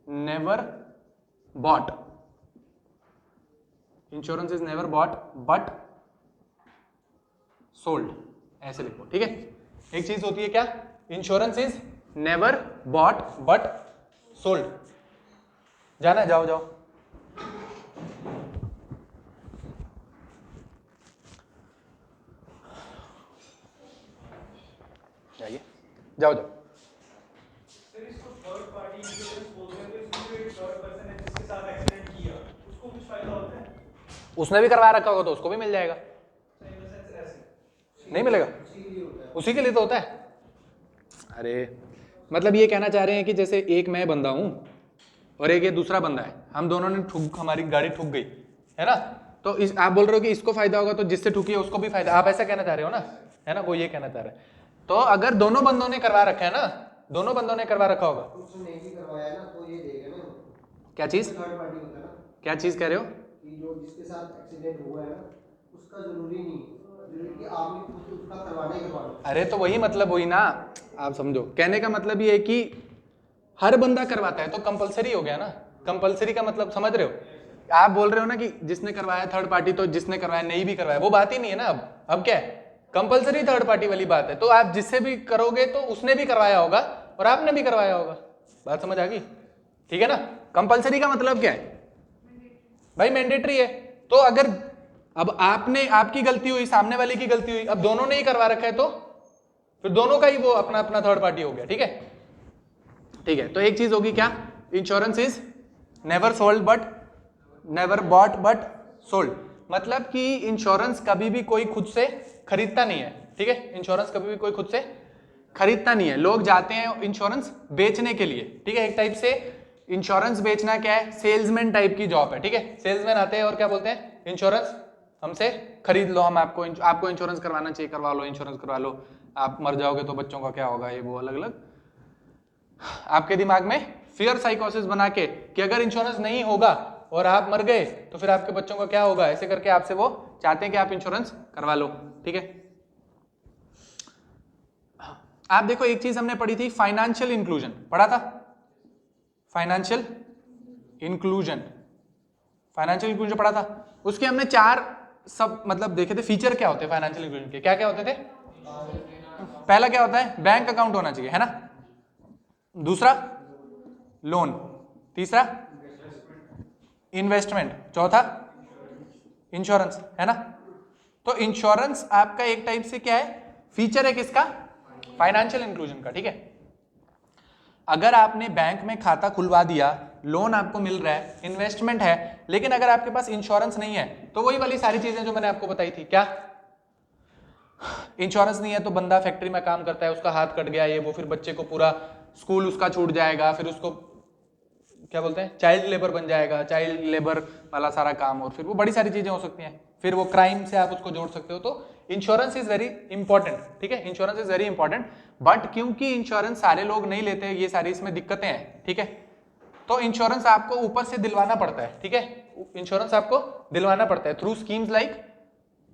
never bought, insurance is never bought but sold, ऐसे लिखो, ठीक है। एक चीज होती है क्या, insurance is never bought but sold. जाना है, जाओ जाओ, जाइए, जाओ जाओ। उसने भी करवा रखा होगा तो उसको भी मिल जाएगा, नहीं मिलेगा, उसी के लिए तो होता है। अरे मतलब ये कहना चाह रहे हैं कि जैसे एक मैं बंदा हूं और एक ये दूसरा बंदा है, हम दोनों ने हमारी गाड़ी ठुक गई है ना, तो आप बोल रहे हो कि इसको फायदा होगा तो जिससे ठुकी है उसको भी फायदा, आप ऐसा कहना चाह रहे हो ना, है ना, वो ये कहना चाह रहे हैं। तो अगर दोनों बंदों ने करवा रखा है ना, दोनों बंदों ने करवा रखा होगा, उसने नहीं भी करवाया ना तो ये देगा ना, क्या चीज, थर्ड पार्टी होता है ना, क्या चीज कह रहे हो कि जो जिसके साथ एक्सीडेंट हुआ है ना उसका जरूरी नहीं कि आपने खुद उसका करवाना ही करवाना। अरे तो वही मतलब हुई ना, आप समझो, कहने का मतलब ये है कि हर बंदा करवाता है तो कंपलसरी हो गया ना, कंपलसरी का मतलब समझ रहे हो। आप बोल रहे हो ना कि जिसने करवाया थर्ड पार्टी, तो जिसने करवाया नहीं भी करवाया वो बात ही नहीं है ना। अब क्या है, कंपलसरी थर्ड पार्टी वाली बात है, तो आप जिससे भी करोगे तो उसने भी करवाया होगा और आपने भी करवाया होगा। बात समझ आ गई? ठीक है ना। कंपलसरी का मतलब क्या है भाई? मैंडेटरी है। तो अगर अब आपने, आपकी गलती हुई, सामने वाले की गलती हुई, अब दोनों ने ही करवा रखा है तो फिर दोनों का ही वो अपना अपना थर्ड पार्टी हो गया। ठीक है, ठीक है। तो एक चीज होगी क्या, insurance is never sold but never bought but sold. मतलब कि इंश्योरेंस कभी भी कोई खुद से खरीदता नहीं है। ठीक है, इंश्योरेंस कभी भी कोई खुद से खरीदता नहीं है। लोग जाते हैं इंश्योरेंस बेचने के लिए। ठीक है, एक टाइप से इंश्योरेंस बेचना क्या है, सेल्समैन टाइप की जॉब है। ठीक है, सेल्समैन आते हैं और क्या बोलते हैं, इंश्योरेंस हमसे खरीद लो, हम आपको इंश्योरेंस करवाना चाहिए, करवा लो, इंश्योरेंस करवा लो, आप मर जाओगे तो बच्चों का क्या होगा, ये वो अलग अलग आपके दिमाग में फियर साइकोसिस बना के कि अगर इंश्योरेंस नहीं होगा और आप मर गए तो फिर आपके बच्चों का क्या होगा, ऐसे करके आपसे वो चाहते हैं कि आप इंश्योरेंस करवा लो। ठीक है, आप देखो एक चीज हमने पढ़ी थी, फाइनेंशियल इंक्लूजन पढ़ा था। फाइनेंशियल इंक्लूजन, फाइनेंशियल इंक्लूजन पढ़ा था। उसके हमने 4 सब मतलब देखे थे, फीचर क्या होते हैं फाइनेंशियल इंक्लूजन के, क्या क्या होते थे। पहला क्या होता है, बैंक अकाउंट होना चाहिए, है ना। दूसरा लोन, तीसरा इन्वेस्टमेंट, चौथा इंश्योरेंस, है ना। तो इंश्योरेंस आपका एक टाइप से क्या है, फीचर है किसका, फाइनेंशियल इंक्लूजन का। ठीक है, अगर आपने बैंक में खाता खुलवा दिया, लोन आपको मिल रहा है, इन्वेस्टमेंट है, लेकिन अगर आपके पास इंश्योरेंस नहीं है तो वही वाली सारी चीजें जो मैंने आपको बताई थी, क्या इंश्योरेंस नहीं है तो बंदा फैक्ट्री में काम करता है, उसका हाथ कट गया, ये वो, फिर बच्चे को पूरा स्कूल उसका छूट जाएगा, फिर उसको क्या बोलते हैं, चाइल्ड लेबर बन जाएगा, चाइल्ड लेबर वाला सारा काम, और फिर वो बड़ी सारी चीजें हो सकती हैं, फिर वो क्राइम से आप उसको जोड़ सकते हो। तो इंश्योरेंस इज वेरी इंपॉर्टेंट। ठीक है, insurance is very important, but क्योंकि इंश्योरेंस सारे लोग नहीं लेते, ये सारी इसमें दिक्कतें हैं। ठीक है, तो इंश्योरेंस आपको ऊपर से दिलवाना पड़ता है। ठीक है, इंश्योरेंस आपको दिलवाना पड़ता है through schemes like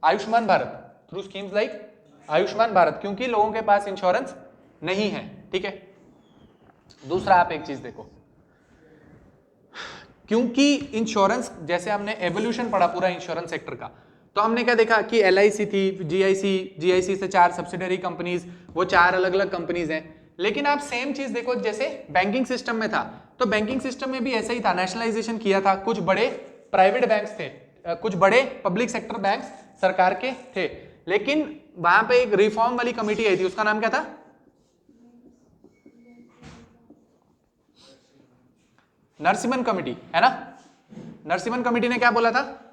Ayushman Bharat, through schemes like Ayushman Bharat, क्योंकि लोगों के पास इंश्योरेंस नहीं है। ठीक है, दूसरा आप एक चीज देखो, क्योंकि इंश्योरेंस, जैसे हमने एवोल्यूशन पढ़ा पूरा इंश्योरेंस सेक्टर का, तो हमने क्या देखा कि LIC थी, GIC से 4 सब्सिडरी कंपनीज, वो 4 अलग अलग कंपनीज हैं। लेकिन आप सेम चीज देखो, जैसे बैंकिंग सिस्टम में था, तो बैंकिंग सिस्टम में भी ऐसा ही था, नेशनलाइजेशन किया था, कुछ बड़े प्राइवेट बैंक्स थे, कुछ बड़े पब्लिक सेक्टर बैंक्स सरकार के थे, लेकिन वहां पे एक रिफॉर्म वाली कमेटी आई थी, उसका नाम क्या था, नरसिम्हन कमेटी, है ना। नरसिम्हन कमेटी ने क्या बोला था,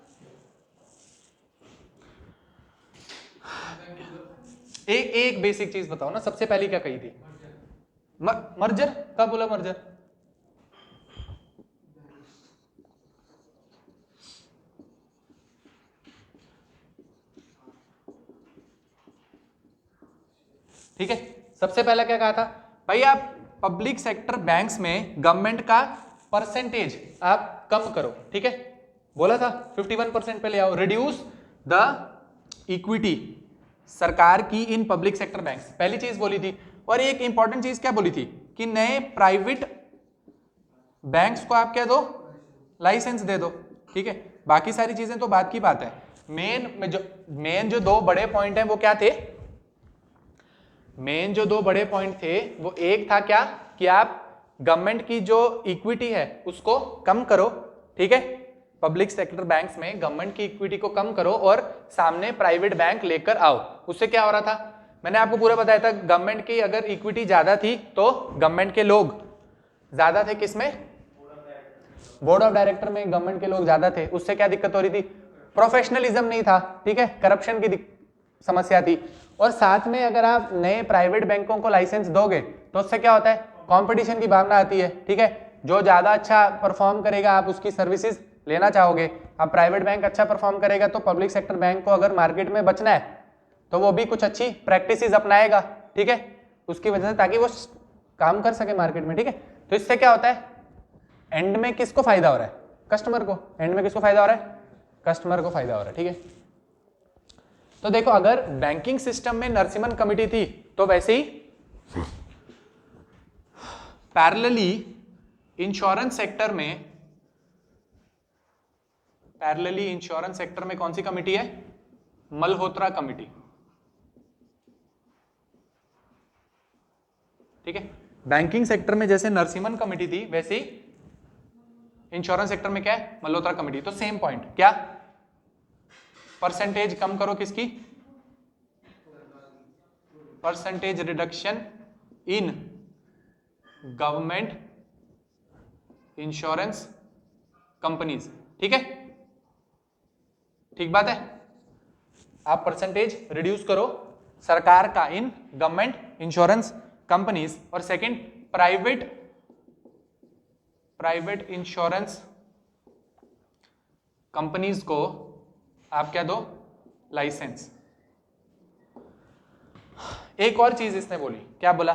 एक बेसिक चीज बताओ ना, सबसे पहले क्या कही थी, मर्जर का बोला, मर्जर ठीक है, सबसे पहला क्या कहा था भाई, आप पब्लिक सेक्टर बैंक्स में गवर्नमेंट का परसेंटेज आप कम करो। ठीक है, बोला था 51% पे ले आओ, रिड्यूस द इक्विटी सरकार की इन पब्लिक सेक्टर बैंक्स, पहली चीज बोली थी। और एक इंपॉर्टेंट चीज क्या बोली थी कि नए प्राइवेट बैंक्स को आप क्या दो, लाइसेंस दे दो। ठीक है, बाकी सारी चीजें तो बात की बात है, मेन जो 2 बड़े पॉइंट हैं वो क्या थे, मेन जो 2 बड़े पॉइंट थे वो एक था क्या कि आप गवर्नमेंट की जो इक्विटी है उसको कम करो। ठीक है, पब्लिक सेक्टर बैंक्स में गवर्नमेंट की इक्विटी को कम करो और सामने प्राइवेट बैंक लेकर आओ। उससे क्या हो रहा था, मैंने आपको पूरा बताया था, गवर्नमेंट की अगर इक्विटी ज्यादा थी तो गवर्नमेंट के लोग ज्यादा थे, किसमें, बोर्ड ऑफ डायरेक्टर में गवर्नमेंट के लोग ज्यादा थे। उससे क्या दिक्कत हो रही थी, प्रोफेशनलिज्म नहीं था। ठीक है, करप्शन की समस्या थी। और साथ में अगर आप नए प्राइवेट बैंकों को लाइसेंस दोगे तो उससे क्या होता है, कंपटीशन की भावना आती है। ठीक है, जो ज्यादा अच्छा परफॉर्म करेगा आप उसकी सर्विसेज लेना चाहोगे। अब प्राइवेट बैंक अच्छा परफॉर्म करेगा तो पब्लिक सेक्टर बैंक को अगर मार्केट में बचना है तो वो भी कुछ अच्छी प्रैक्टिसेस अपनाएगा। ठीक है, उसकी वजह से, ताकि वो काम कर सके मार्केट में। ठीक है, तो इससे क्या होता है, एंड में किसको फायदा हो रहा है, कस्टमर को, एंड में किसको फायदा हो रहा है, कस्टमर को फायदा हो रहा है। ठीक है, तो देखो अगर बैंकिंग सिस्टम में नरसिम्हन कमेटी थी तो वैसे ही पैरेलली इंश्योरेंस सेक्टर में कौन सी कमेटी है, मल्होत्रा कमेटी। ठीक है, बैंकिंग सेक्टर में जैसे नरसिम्हन कमेटी थी वैसे ही इंश्योरेंस सेक्टर में क्या है, मल्होत्रा कमेटी। तो सेम पॉइंट, क्या परसेंटेज कम करो किसकी, percentage reduction in government insurance companies. ठीक है, ठीक बात है। आप परसेंटेज रिड्यूस करो सरकार का इन गवर्नमेंट इंश्योरेंस कंपनीज, और सेकंड प्राइवेट इंश्योरेंस कंपनीज को आप क्या दो, लाइसेंस। एक और चीज इसने बोली, क्या बोला,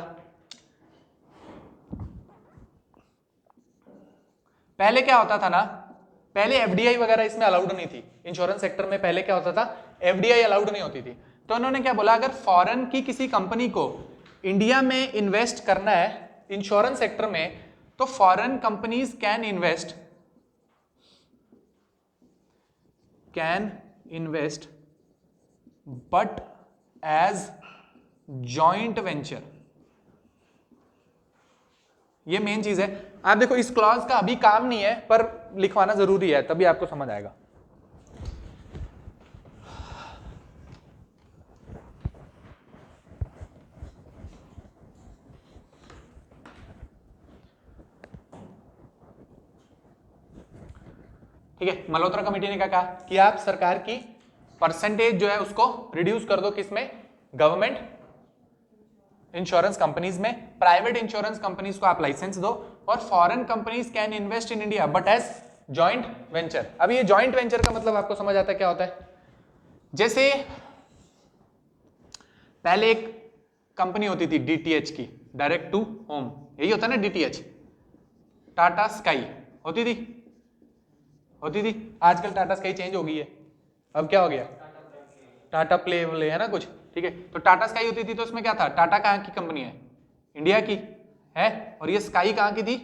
पहले क्या होता था ना, पहले एफडीआई वगैरह इसमें अलाउड नहीं थी। इंश्योरेंस सेक्टर में पहले क्या होता था, एफडीआई अलाउड नहीं होती थी। तो उन्होंने क्या बोला, अगर फॉरेन की किसी कंपनी को इंडिया में इन्वेस्ट करना है इंश्योरेंस सेक्टर में, तो foreign companies can invest but as joint venture. ये मेन चीज है। आप देखो इस क्लॉज का अभी काम नहीं है पर लिखवाना जरूरी है, तभी आपको समझ आएगा। ठीक है, मल्होत्रा कमेटी ने क्या कहा कि आप सरकार की परसेंटेज जो है उसको रिड्यूस कर दो, किसमें, गवर्नमेंट इंश्योरेंस कंपनीज में, प्राइवेट इंश्योरेंस कंपनीज को आप लाइसेंस दो, और foreign companies can invest in India but as joint venture. अब ये जॉइंट वेंचर का मतलब आपको समझ आता है क्या होता है। जैसे पहले एक कंपनी होती थी डीटीएच की, डायरेक्ट टू होम, यही होता है ना डीटीएच, टाटा स्काई होती थी। आजकल टाटा स्काई चेंज हो गई है, अब क्या हो गया, टाटा प्ले है ना कुछ। ठीक है, तो टाटा स्काई होती थी तो उसमें क्या था, टाटा कहाँ की कंपनी है, इंडिया की है, और ये स्काई कहाँ की थी,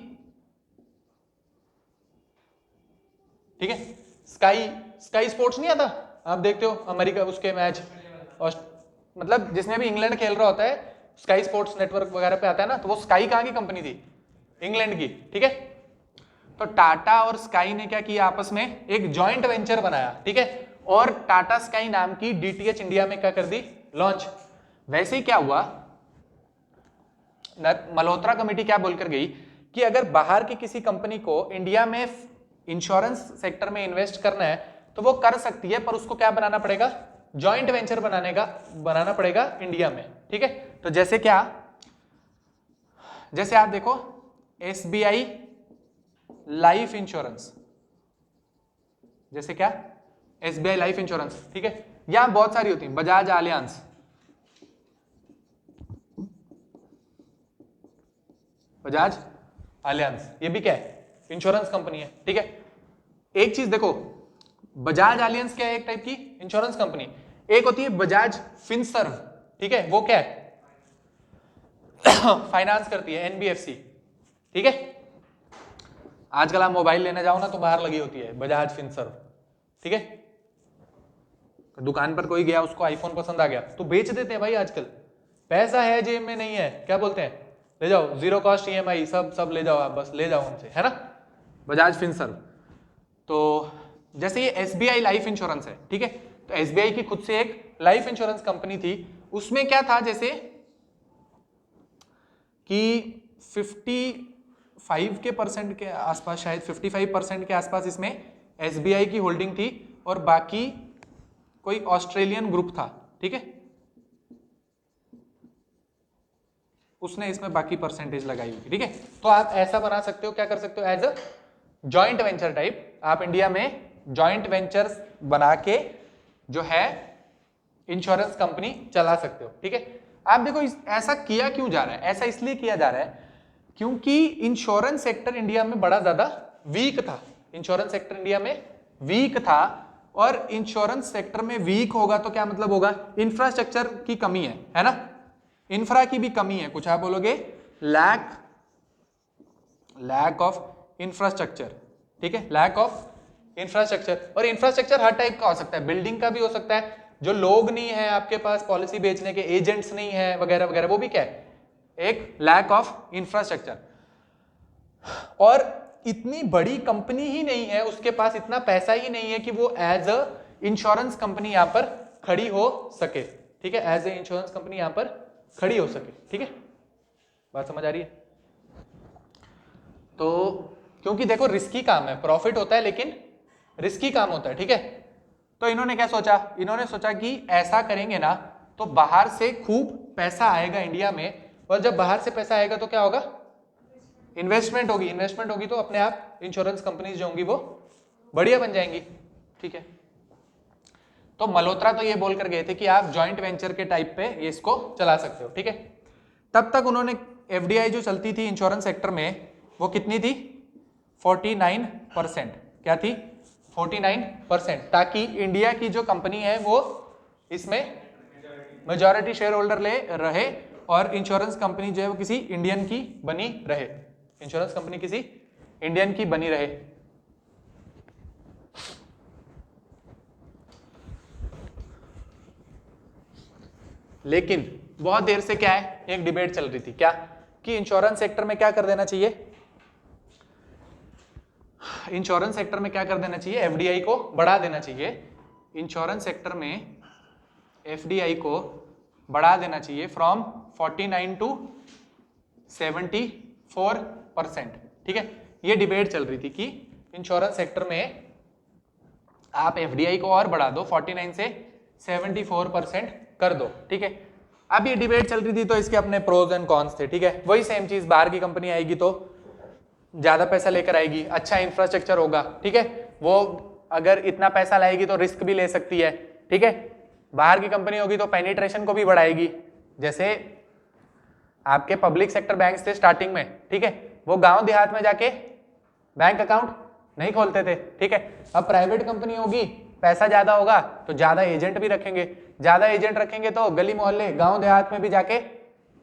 ठीक है, स्काई स्पोर्ट्स नहीं आता, आप देखते हो अमेरिका उसके मैच, और मतलब जिसमें भी इंग्लैंड खेल रहा होता है स्काई स्पोर्ट्स नेटवर्क वगैरह पे आता है ना, तो वो स्काई कहाँ की कंपनी थी, इंग्लैंड की। ठीक है, तो टाटा और स्काई ने क्या किया, आपस में एक जॉइंट वेंचर बनाया। ठीक है, और टाटा स्काई नाम की डीटीएच इंडिया में क्या कर दी, लॉन्च। वैसे ही क्या हुआ, मल्होत्रा कमेटी क्या बोलकर गई कि अगर बाहर की किसी कंपनी को इंडिया में इंश्योरेंस सेक्टर में इन्वेस्ट करना है तो वो कर सकती है, पर उसको क्या बनाना पड़ेगा, जॉइंट वेंचर बनाना पड़ेगा इंडिया में। ठीक है, तो जैसे क्या, जैसे आप देखो एसबीआई लाइफ इंश्योरेंस, जैसे क्या, एसबीआई लाइफ इंश्योरेंस। ठीक है, यहां बहुत सारी होती है, बजाज आलियांज, ये भी क्या है, इंश्योरेंस कंपनी है। ठीक है, एक चीज देखो, बजाज आलियांज क्या है, एक टाइप की इंश्योरेंस कंपनी। एक होती है बजाज फिनसर्व, ठीक है, वो क्या है, फाइनेंस करती है, एनबीएफसी। ठीक है, आजकल आप मोबाइल लेने जाओ ना तो बाहर लगी होती है बजाज फिनसर्व। ठीक है, दुकान पर कोई गया, उसको आईफोन पसंद आ गया तो बेच देते हैं भाई, आजकल पैसा है जेब में नहीं है, क्या बोलते हैं, ले जाओ जीरो कॉस्ट ईएमआई, सब ले जाओ, आप बस ले जाओ उनसे, है ना, बजाज फिनसर्व। तो जैसे ये एसबीआई लाइफ इंश्योरेंस है, ठीक है, तो एसबीआई की खुद से एक लाइफ इंश्योरेंस कंपनी थी, उसमें क्या था, जैसे कि 55% के आसपास, शायद 55% के आसपास इसमें एसबीआई की होल्डिंग थी, और बाकी कोई ऑस्ट्रेलियन ग्रुप था। ठीक है, उसने इसमें बाकी परसेंटेज लगाई हुई। ठीक है, तो आप ऐसा बना सकते हो, क्या कर सकते हो, as a joint venture type, आप इंडिया में जॉइंट वेंचर्स बना के जो है इंश्योरेंस कंपनी चला सकते हो। ठीक है, आप देखो ऐसा किया क्यों जा रहा है, ऐसा इसलिए किया जा रहा है क्योंकि इंश्योरेंस सेक्टर इंडिया में बड़ा ज्यादा वीक था। इंश्योरेंस सेक्टर इंडिया में वीक था, और इंश्योरेंस सेक्टर में वीक होगा तो क्या मतलब होगा, इंफ्रास्ट्रक्चर की कमी है ना, इंफ्रा की भी कमी है, कुछ आप बोलोगे लैक ऑफ इंफ्रास्ट्रक्चर। ठीक है, लैक ऑफ इंफ्रास्ट्रक्चर, और इंफ्रास्ट्रक्चर हर टाइप का हो सकता है, बिल्डिंग का भी हो सकता है, जो लोग नहीं है आपके पास पॉलिसी बेचने के, एजेंट्स नहीं है वगैरह वगैरह, वो भी क्या है, एक लैक ऑफ इंफ्रास्ट्रक्चर। और इतनी बड़ी कंपनी ही नहीं है, उसके पास इतना पैसा ही नहीं है कि वो एज अ इंश्योरेंस कंपनी यहां पर खड़ी हो सके, ठीक है, एज ए इंश्योरेंस कंपनी यहां पर खड़ी हो सके, ठीक है, बात समझ आ रही है। तो क्योंकि देखो रिस्की काम है, प्रॉफिट होता है लेकिन रिस्की काम होता है, ठीक है। तो इन्होंने क्या सोचा, इन्होंने सोचा कि ऐसा करेंगे ना तो बाहर से खूब पैसा आएगा इंडिया में, और जब बाहर से पैसा आएगा तो क्या होगा, इन्वेस्टमेंट होगी, इन्वेस्टमेंट होगी तो अपने आप इंश्योरेंस कंपनीज जो होंगी वो बढ़िया बन जाएंगी, ठीक है। तो मल्होत्रा तो ये बोलकर गए थे कि आप जॉइंट वेंचर के टाइप पे ये इसको चला सकते हो, ठीक है। तब तक उन्होंने एफडीआई जो चलती थी इंश्योरेंस सेक्टर में वो कितनी थी, 49%, क्या थी, 49%, ताकि इंडिया की जो कंपनी है वो इसमें मेजॉरिटी शेयर होल्डर ले रहे और इंश्योरेंस कंपनी जो है वो किसी इंडियन की बनी रहे, इंश्योरेंस कंपनी किसी इंडियन की बनी रहे। लेकिन बहुत देर से क्या है, एक डिबेट चल रही थी, क्या कि इंश्योरेंस सेक्टर में क्या कर देना चाहिए, इंश्योरेंस सेक्टर में क्या कर देना चाहिए, एफडीआई को बढ़ा देना चाहिए, इंश्योरेंस सेक्टर में एफडीआई को बढ़ा देना चाहिए फ्रॉम 49 टू 74%, ठीक है। ये डिबेट चल रही थी कि इंश्योरेंस सेक्टर में आप एफडीआई को और बढ़ा दो, 49 से 74% कर दो, ठीक है। अब ये डिबेट चल रही थी तो इसके अपने प्रोज एंड कॉन्स थे, ठीक है। वही सेम चीज, बाहर की कंपनी आएगी तो ज्यादा पैसा लेकर आएगी, अच्छा इंफ्रास्ट्रक्चर होगा, ठीक है, वो अगर इतना पैसा लाएगी तो रिस्क भी ले सकती है, ठीक है। बाहर की कंपनी होगी तो पेनिट्रेशन को भी बढ़ाएगी, जैसे आपके पब्लिक सेक्टर बैंक थे स्टार्टिंग में, ठीक है, वो गांव देहात में जाके बैंक अकाउंट नहीं खोलते थे, ठीक है। अब प्राइवेट कंपनी होगी, पैसा ज्यादा होगा तो ज्यादा एजेंट भी रखेंगे, ज्यादा एजेंट रखेंगे तो गली मोहल्ले गांव देहात में भी जाके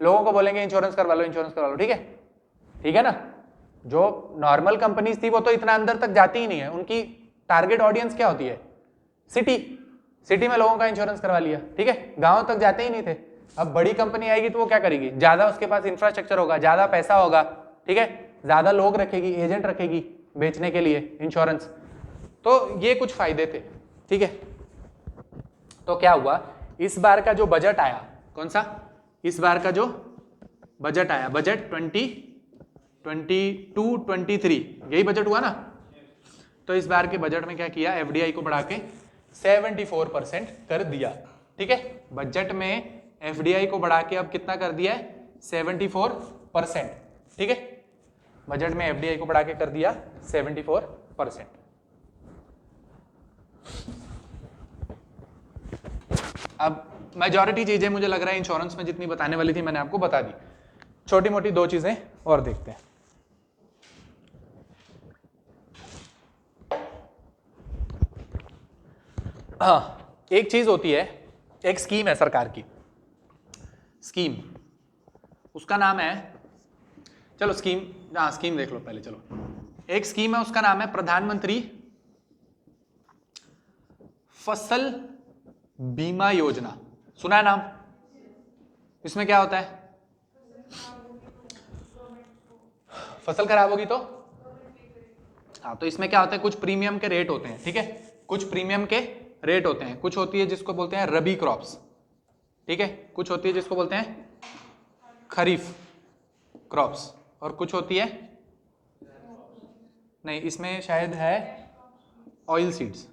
लोगों को बोलेंगे इंश्योरेंस करवा लो, इंश्योरेंस करवा लो, ठीक है, ठीक है ना। जो नॉर्मल कंपनीज थी वो तो इतना अंदर तक जाती ही नहीं है, उनकी टारगेट ऑडियंस क्या होती है, सिटी में लोगों का इंश्योरेंस करवा लिया, ठीक है, गांव तक जाते ही नहीं थे। अब बड़ी कंपनी आएगी तो वो क्या करेगी, ज्यादा उसके पास इंफ्रास्ट्रक्चर होगा, ज्यादा पैसा होगा, ठीक है, ज्यादा लोग रखेगी, एजेंट रखेगी बेचने के लिए इंश्योरेंस, तो ये कुछ फायदे थे, ठीक है। तो क्या हुआ, इस बार का जो बजट आया, कौन सा, इस बार का जो बजट आया, बजट 2022-23, यही बजट हुआ ना। तो इस बार के बजट में क्या किया, एफडीआई को बढ़ा के 74% कर दिया, ठीक है। बजट में एफडीआई को बढ़ा के अब कितना कर दिया है, 74%, ठीक है। बजट में एफडीआई को बढ़ा के कर दिया 74%। अब मेजॉरिटी चीजें मुझे लग रहा है इंश्योरेंस में जितनी बताने वाली थी मैंने आपको बता दी, छोटी मोटी दो चीजें और देखते हैं। हाँ, एक चीज होती है, एक स्कीम है सरकार की, स्कीम, उसका नाम है, चलो स्कीम, हाँ स्कीम देख लो पहले, चलो एक स्कीम है उसका नाम है प्रधानमंत्री फसल बीमा योजना, सुना है नाम, इसमें क्या होता है, फसल खराब होगी तो, हाँ तो इसमें क्या होता है, कुछ प्रीमियम के रेट होते हैं, ठीक है, कुछ प्रीमियम के रेट होते हैं, कुछ होती है जिसको बोलते हैं रबी क्रॉप्स, ठीक है, कुछ होती है जिसको बोलते हैं खरीफ क्रॉप्स, और कुछ होती है, नहीं इसमें शायद है ऑयल सीड्स,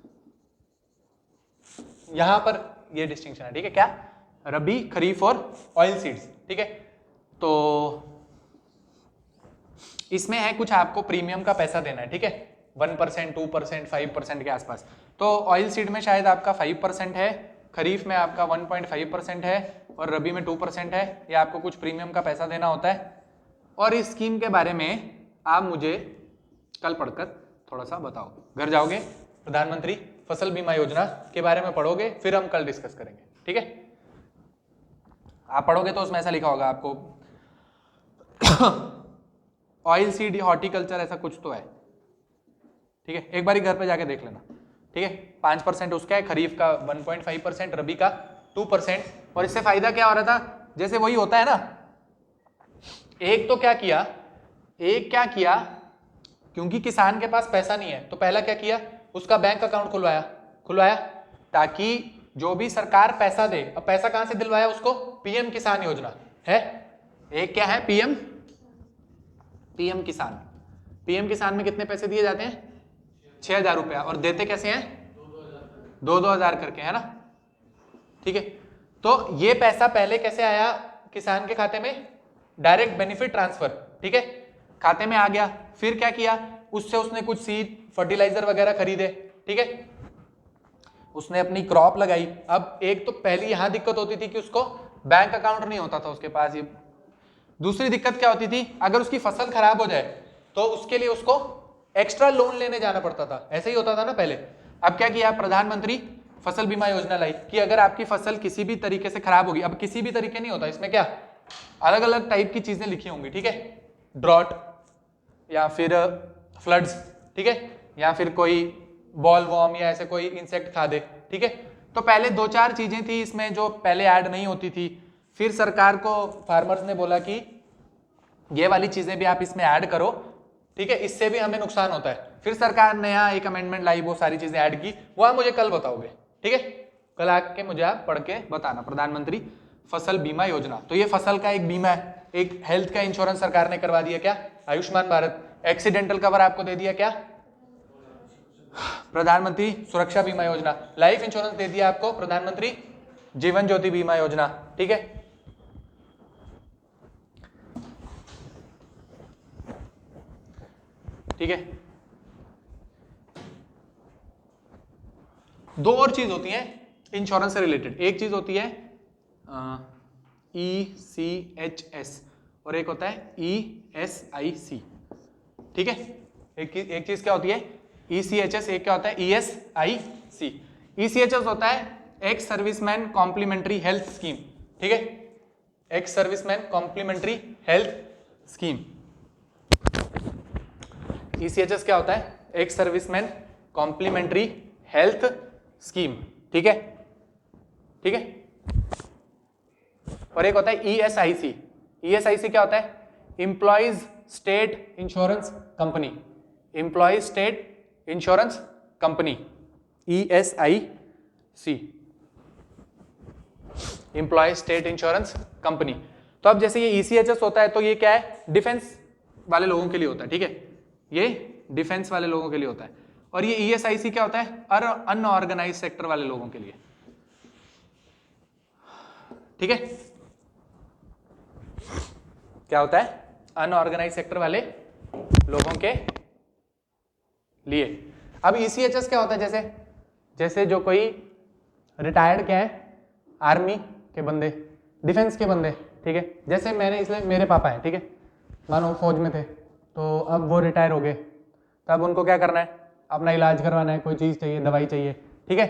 यहां पर ये डिस्टिंक्शन है, ठीक है, क्या, रबी, खरीफ और ऑयल सीड्स, ठीक है। तो इसमें है कुछ आपको प्रीमियम का पैसा देना है, ठीक है, 1%, 2%, 5% के आसपास। तो ऑयल सीड में शायद आपका 5% है, खरीफ में आपका 1.5% है और रबी में 2% है, ये आपको कुछ प्रीमियम का पैसा देना होता है। और इस स्कीम के बारे में आप मुझे कल पढ़कर थोड़ा सा बताओ, घर जाओगे प्रधानमंत्री फसल बीमा योजना के बारे में पढ़ोगे, फिर हम कल डिस्कस करेंगे, ठीक है। आप पढ़ोगे तो उसमें ऐसा लिखा होगा आपको ऑयल सीड हॉर्टिकल्चर ऐसा कुछ तो है, ठीक है, एक बार घर पे जाके देख लेना, ठीक है। 5% उसका है, खरीफ का 1.5%, रबी का 2%। और इससे फायदा क्या हो रहा था, जैसे वही होता है ना एक तो क्या किया, एक क्या किया, क्योंकि किसान के पास पैसा नहीं है तो पहला क्या किया, उसका बैंक अकाउंट खुलवाया ताकि जो भी सरकार पैसा दे, अब पैसा कहां से दिलवाया उसको, पीएम किसान योजना है। एक क्या है, पीएम किसान। पीएम किसान में कितने पैसे दिए जाते हैं, 6,000 रुपया, और देते कैसे हैं, 2,000 करके, है ना। ठीक है, तो ये पैसा पहले कैसे आया किसान के खाते में, डायरेक्ट बेनिफिट ट्रांसफर, ठीक है, खाते में आ गया। फिर क्या किया, उससे उसने कुछ सीड फर्टिलाइजर वगैरह खरीदे, ठीक है, उसने अपनी क्रॉप लगाई। अब एक तो पहली यहां दिक्कत होती थी कि उसको बैंक अकाउंट नहीं होता था उसके पास। ये दूसरी दिक्कत क्या होती थी, अगर उसकी फसल खराब हो जाए तो उसके लिए उसको एक्स्ट्रा लोन लेने जाना पड़ता था, ऐसे ही होता था ना पहले। अब क्या किया, प्रधानमंत्री फसल बीमा योजना लाई कि अगर आपकी फसल किसी भी तरीके से खराब होगी, अब किसी भी तरीके नहीं होता, इसमें क्या अलग अलग टाइप की चीजें लिखी होंगी, ठीक है, ड्रॉट या फिर फ्लड्स, ठीक है, या फिर कोई बॉल वॉर्म या ऐसे कोई इंसेक्ट खा दे, ठीक है। तो पहले 2-4 चीजें थी इसमें जो पहले ऐड नहीं होती थी। फिर सरकार को फार्मर्स ने बोला कि ये वाली चीजें भी आप इसमें ऐड करो, ठीक है, इससे भी हमें नुकसान होता है। फिर सरकार ने यहाँ एक अमेंडमेंट लाई, वो सारी चीजें ऐड की, वो आप मुझे कल बताओगे, ठीक है, कल आके मुझे आप पढ़ के बताना। प्रधानमंत्री फसल बीमा योजना, तो ये फसल का एक बीमा है, एक हेल्थ का इंश्योरेंस सरकार ने करवा दिया, क्या, आयुष्मान भारत। एक्सीडेंटल कवर आपको दे दिया, क्या, प्रधानमंत्री सुरक्षा बीमा योजना। लाइफ इंश्योरेंस दे दिया आपको, प्रधानमंत्री जीवन ज्योति बीमा योजना, ठीक है। ठीक है, दो और चीज होती है इंश्योरेंस से रिलेटेड, एक चीज होती है ECHS और एक होता है ESIC, ठीक है। एक चीज क्या होती है ECHS, एक क्या होता है ESIC। ECHS होता है ex serviceman complementary health scheme, ठीक है, ex serviceman complementary health scheme. ECHS क्या होता है, ex serviceman complementary health scheme, ठीक है, ठीक है। और एक होता है ESIC। ESIC क्या होता है, employees state insurance company, employees state insurance company, ESIC, employees state insurance company. तो अब जैसे ये ECHS होता है तो ये क्या है, डिफेंस वाले लोगों के लिए होता है, ठीक है, ये डिफेंस वाले लोगों के लिए होता है। और ये ESIC क्या होता है, अनऑर्गेनाइज सेक्टर वाले लोगों के लिए, ठीक है। क्या होता है, अनऑर्गेनाइज सेक्टर वाले लोगों के लिए। अब ECHS क्या होता है, जैसे जैसे जो कोई रिटायर्ड क्या है, आर्मी के बंदे, डिफेंस के बंदे, ठीक है, जैसे मैंने, इसलिए मेरे पापा है, ठीक है, मानो फौज में थे तो अब वो रिटायर हो गए, तब उनको क्या करना है, अपना इलाज करवाना है, कोई चीज़ चाहिए, दवाई चाहिए, ठीक है।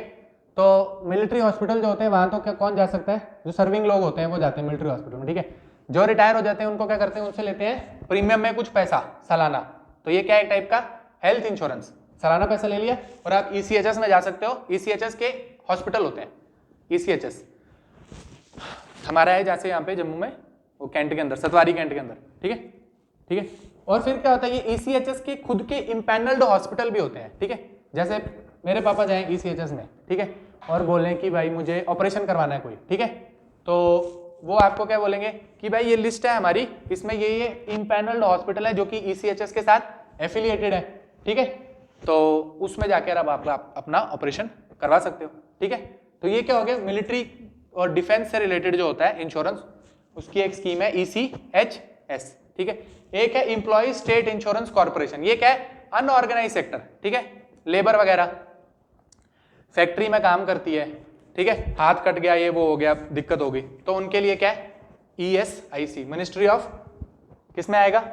तो मिलिट्री हॉस्पिटल जो होते हैं वहाँ तो क्या कौन जा सकता है, जो सर्विंग लोग होते हैं वो जाते हैं मिलिट्री हॉस्पिटल में, ठीक है। जो रिटायर हो जाते हैं उनको क्या करते हैं, उनसे लेते हैं प्रीमियम में कुछ पैसा सालाना। तो ये क्या है, टाइप का हेल्थ इंश्योरेंस, सालाना पैसा ले लिया और आप ECHS में जा सकते हो। ECHS के हॉस्पिटल होते हैं, ECHS हमारा है जैसे यहाँ पे जम्मू में, वो कैंट के अंदर, सतवारी कैंट के अंदर, ठीक है, ठीक है। और फिर क्या होता है, ये ECHS के खुद के इम्पैनल्ड हॉस्पिटल भी होते हैं, ठीक है। जैसे मेरे पापा जाएं ECHS में, ठीक है, और बोलें कि भाई मुझे ऑपरेशन करवाना है कोई, ठीक है, तो वो आपको क्या बोलेंगे कि भाई ये लिस्ट है हमारी, इसमें ये इम्पैनल्ड हॉस्पिटल है जो कि ECHS के साथ एफिलिएटेड है, ठीक है, तो उसमें जाकर आप अपना ऑपरेशन करवा सकते हो, ठीक है। तो ये क्या हो गया, मिलिट्री और डिफेंस से रिलेटेड जो होता है इंश्योरेंस, उसकी एक स्कीम है ECHS, ठीक है। एक है एम्प्लॉय स्टेट इंश्योरेंस कॉर्पोरेशन, ये क्या है, अनऑर्गेनाइज सेक्टर, ठीक है, लेबर वगैरह, फैक्ट्री में काम करती है, ठीक है, हाथ कट गया, ये वो हो गया, दिक्कत हो गई, तो उनके लिए क्या है, ESIC, मिनिस्ट्री ऑफ, किसमें आएगा,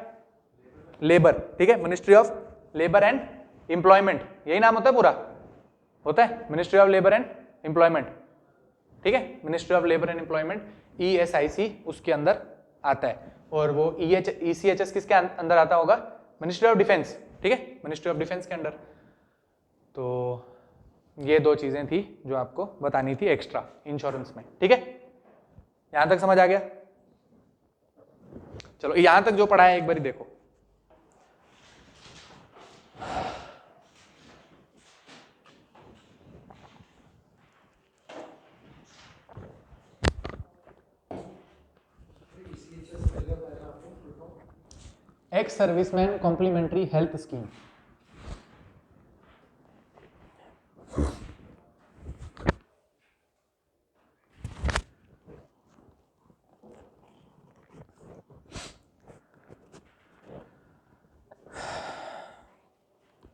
लेबर, ठीक है, ministry of labour and employment, यही नाम होता है पूरा, होता है ministry of labour and employment, ठीक है, ministry of labour and employment, ESIC उसके अंदर आता है। और वो ECHS किसके अंदर आता होगा, मिनिस्ट्री ऑफ डिफेंस, ठीक है, मिनिस्ट्री ऑफ डिफेंस के अंदर। तो ये दो चीजें थी जो आपको बतानी थी एक्स्ट्रा इंश्योरेंस में, ठीक है, यहां तक समझ आ गया। चलो यहां तक जो पढ़ा है एक बार देखो। Ex serviceman complementary health scheme.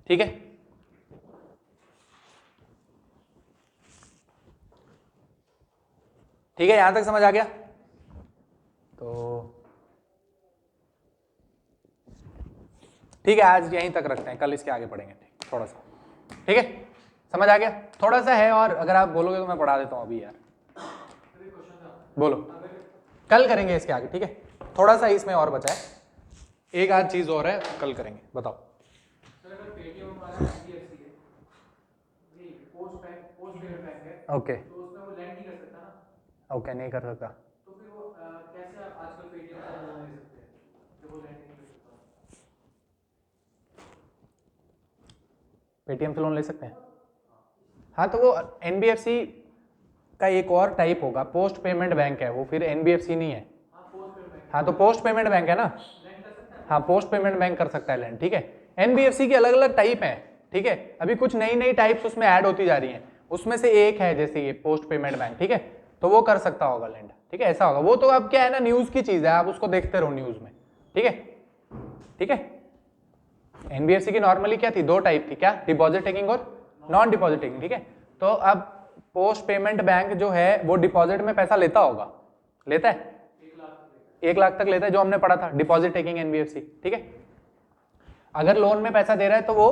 ठीक है, ठीक है, यहां तक समझ आ गया। तो ठीक है, आज यहीं तक रखते हैं, कल इसके आगे पढ़ेंगे थोड़ा सा। ठीक है, समझ आ गया? थोड़ा सा है और अगर आप बोलोगे तो मैं पढ़ा देता हूँ अभी यार। बोलो, कल करेंगे इसके आगे। ठीक है, थोड़ा सा इसमें और बचा है, एक आध चीज और है, कल करेंगे। बताओ। ओके, ओके, नहीं कर सकता। तो फिर वो कैसे आजकल पेटीएम से लोन ले सकते हैं जब वो लैंड नहीं कर सकता? पेटीएम से लोन ले सकते हैं? हाँ, तो वो एनबीएफसी का एक और टाइप होगा, पोस्ट पेमेंट बैंक है वो, फिर एनबीएफसी नहीं है। हाँ, तो पोस्ट पेमेंट बैंक है ना। हाँ, पोस्ट पेमेंट बैंक कर सकता है लैंड। ठीक है, एनबीएफसी के अलग अलग टाइप हैं। ठीक है, अभी कुछ नई नई टाइप्स उसमें ऐड होती जा रही हैं, उसमें से एक है जैसे ये पोस्ट पेमेंट बैंक। ठीक है, तो वो कर सकता होगा लैंड। ठीक है, ऐसा होगा। वो तो अब क्या है ना, न्यूज की चीज है, आप उसको देखते रहो न्यूज में। ठीक है, ठीक है। एनबीएफसी की नॉर्मली क्या थी, दो टाइप थी, क्या, डिपॉजिट टेकिंग और नॉन डिपॉजिट टेकिंग। ठीक है, तो अब पोस्ट पेमेंट बैंक जो है वो डिपॉजिट में पैसा लेता होगा, लेता है 1 लाख तक लेता है, जो हमने पढ़ा था डिपॉजिट टेकिंग एनबीएफसी। ठीक है, अगर लोन में पैसा दे रहा है तो वो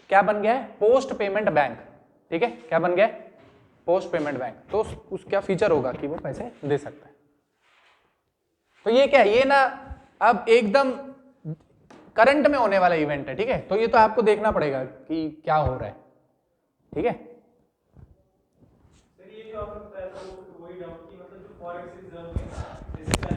क्या बन गया है, पोस्ट पेमेंट बैंक। ठीक है, क्या बन गया है, पोस्ट पेमेंट बैंक। तो उसका फीचर होगा कि वो पैसे दे सकता है। तो ये क्या है, ये ना अब एकदम करंट में होने वाला इवेंट है। ठीक है, तो ये तो आपको देखना पड़ेगा कि क्या हो रहा है। ठीक है, सर ये जो आपने बताया था वो वही डाउट की मतलब जो फॉरेक्स रिजर्व में जैसे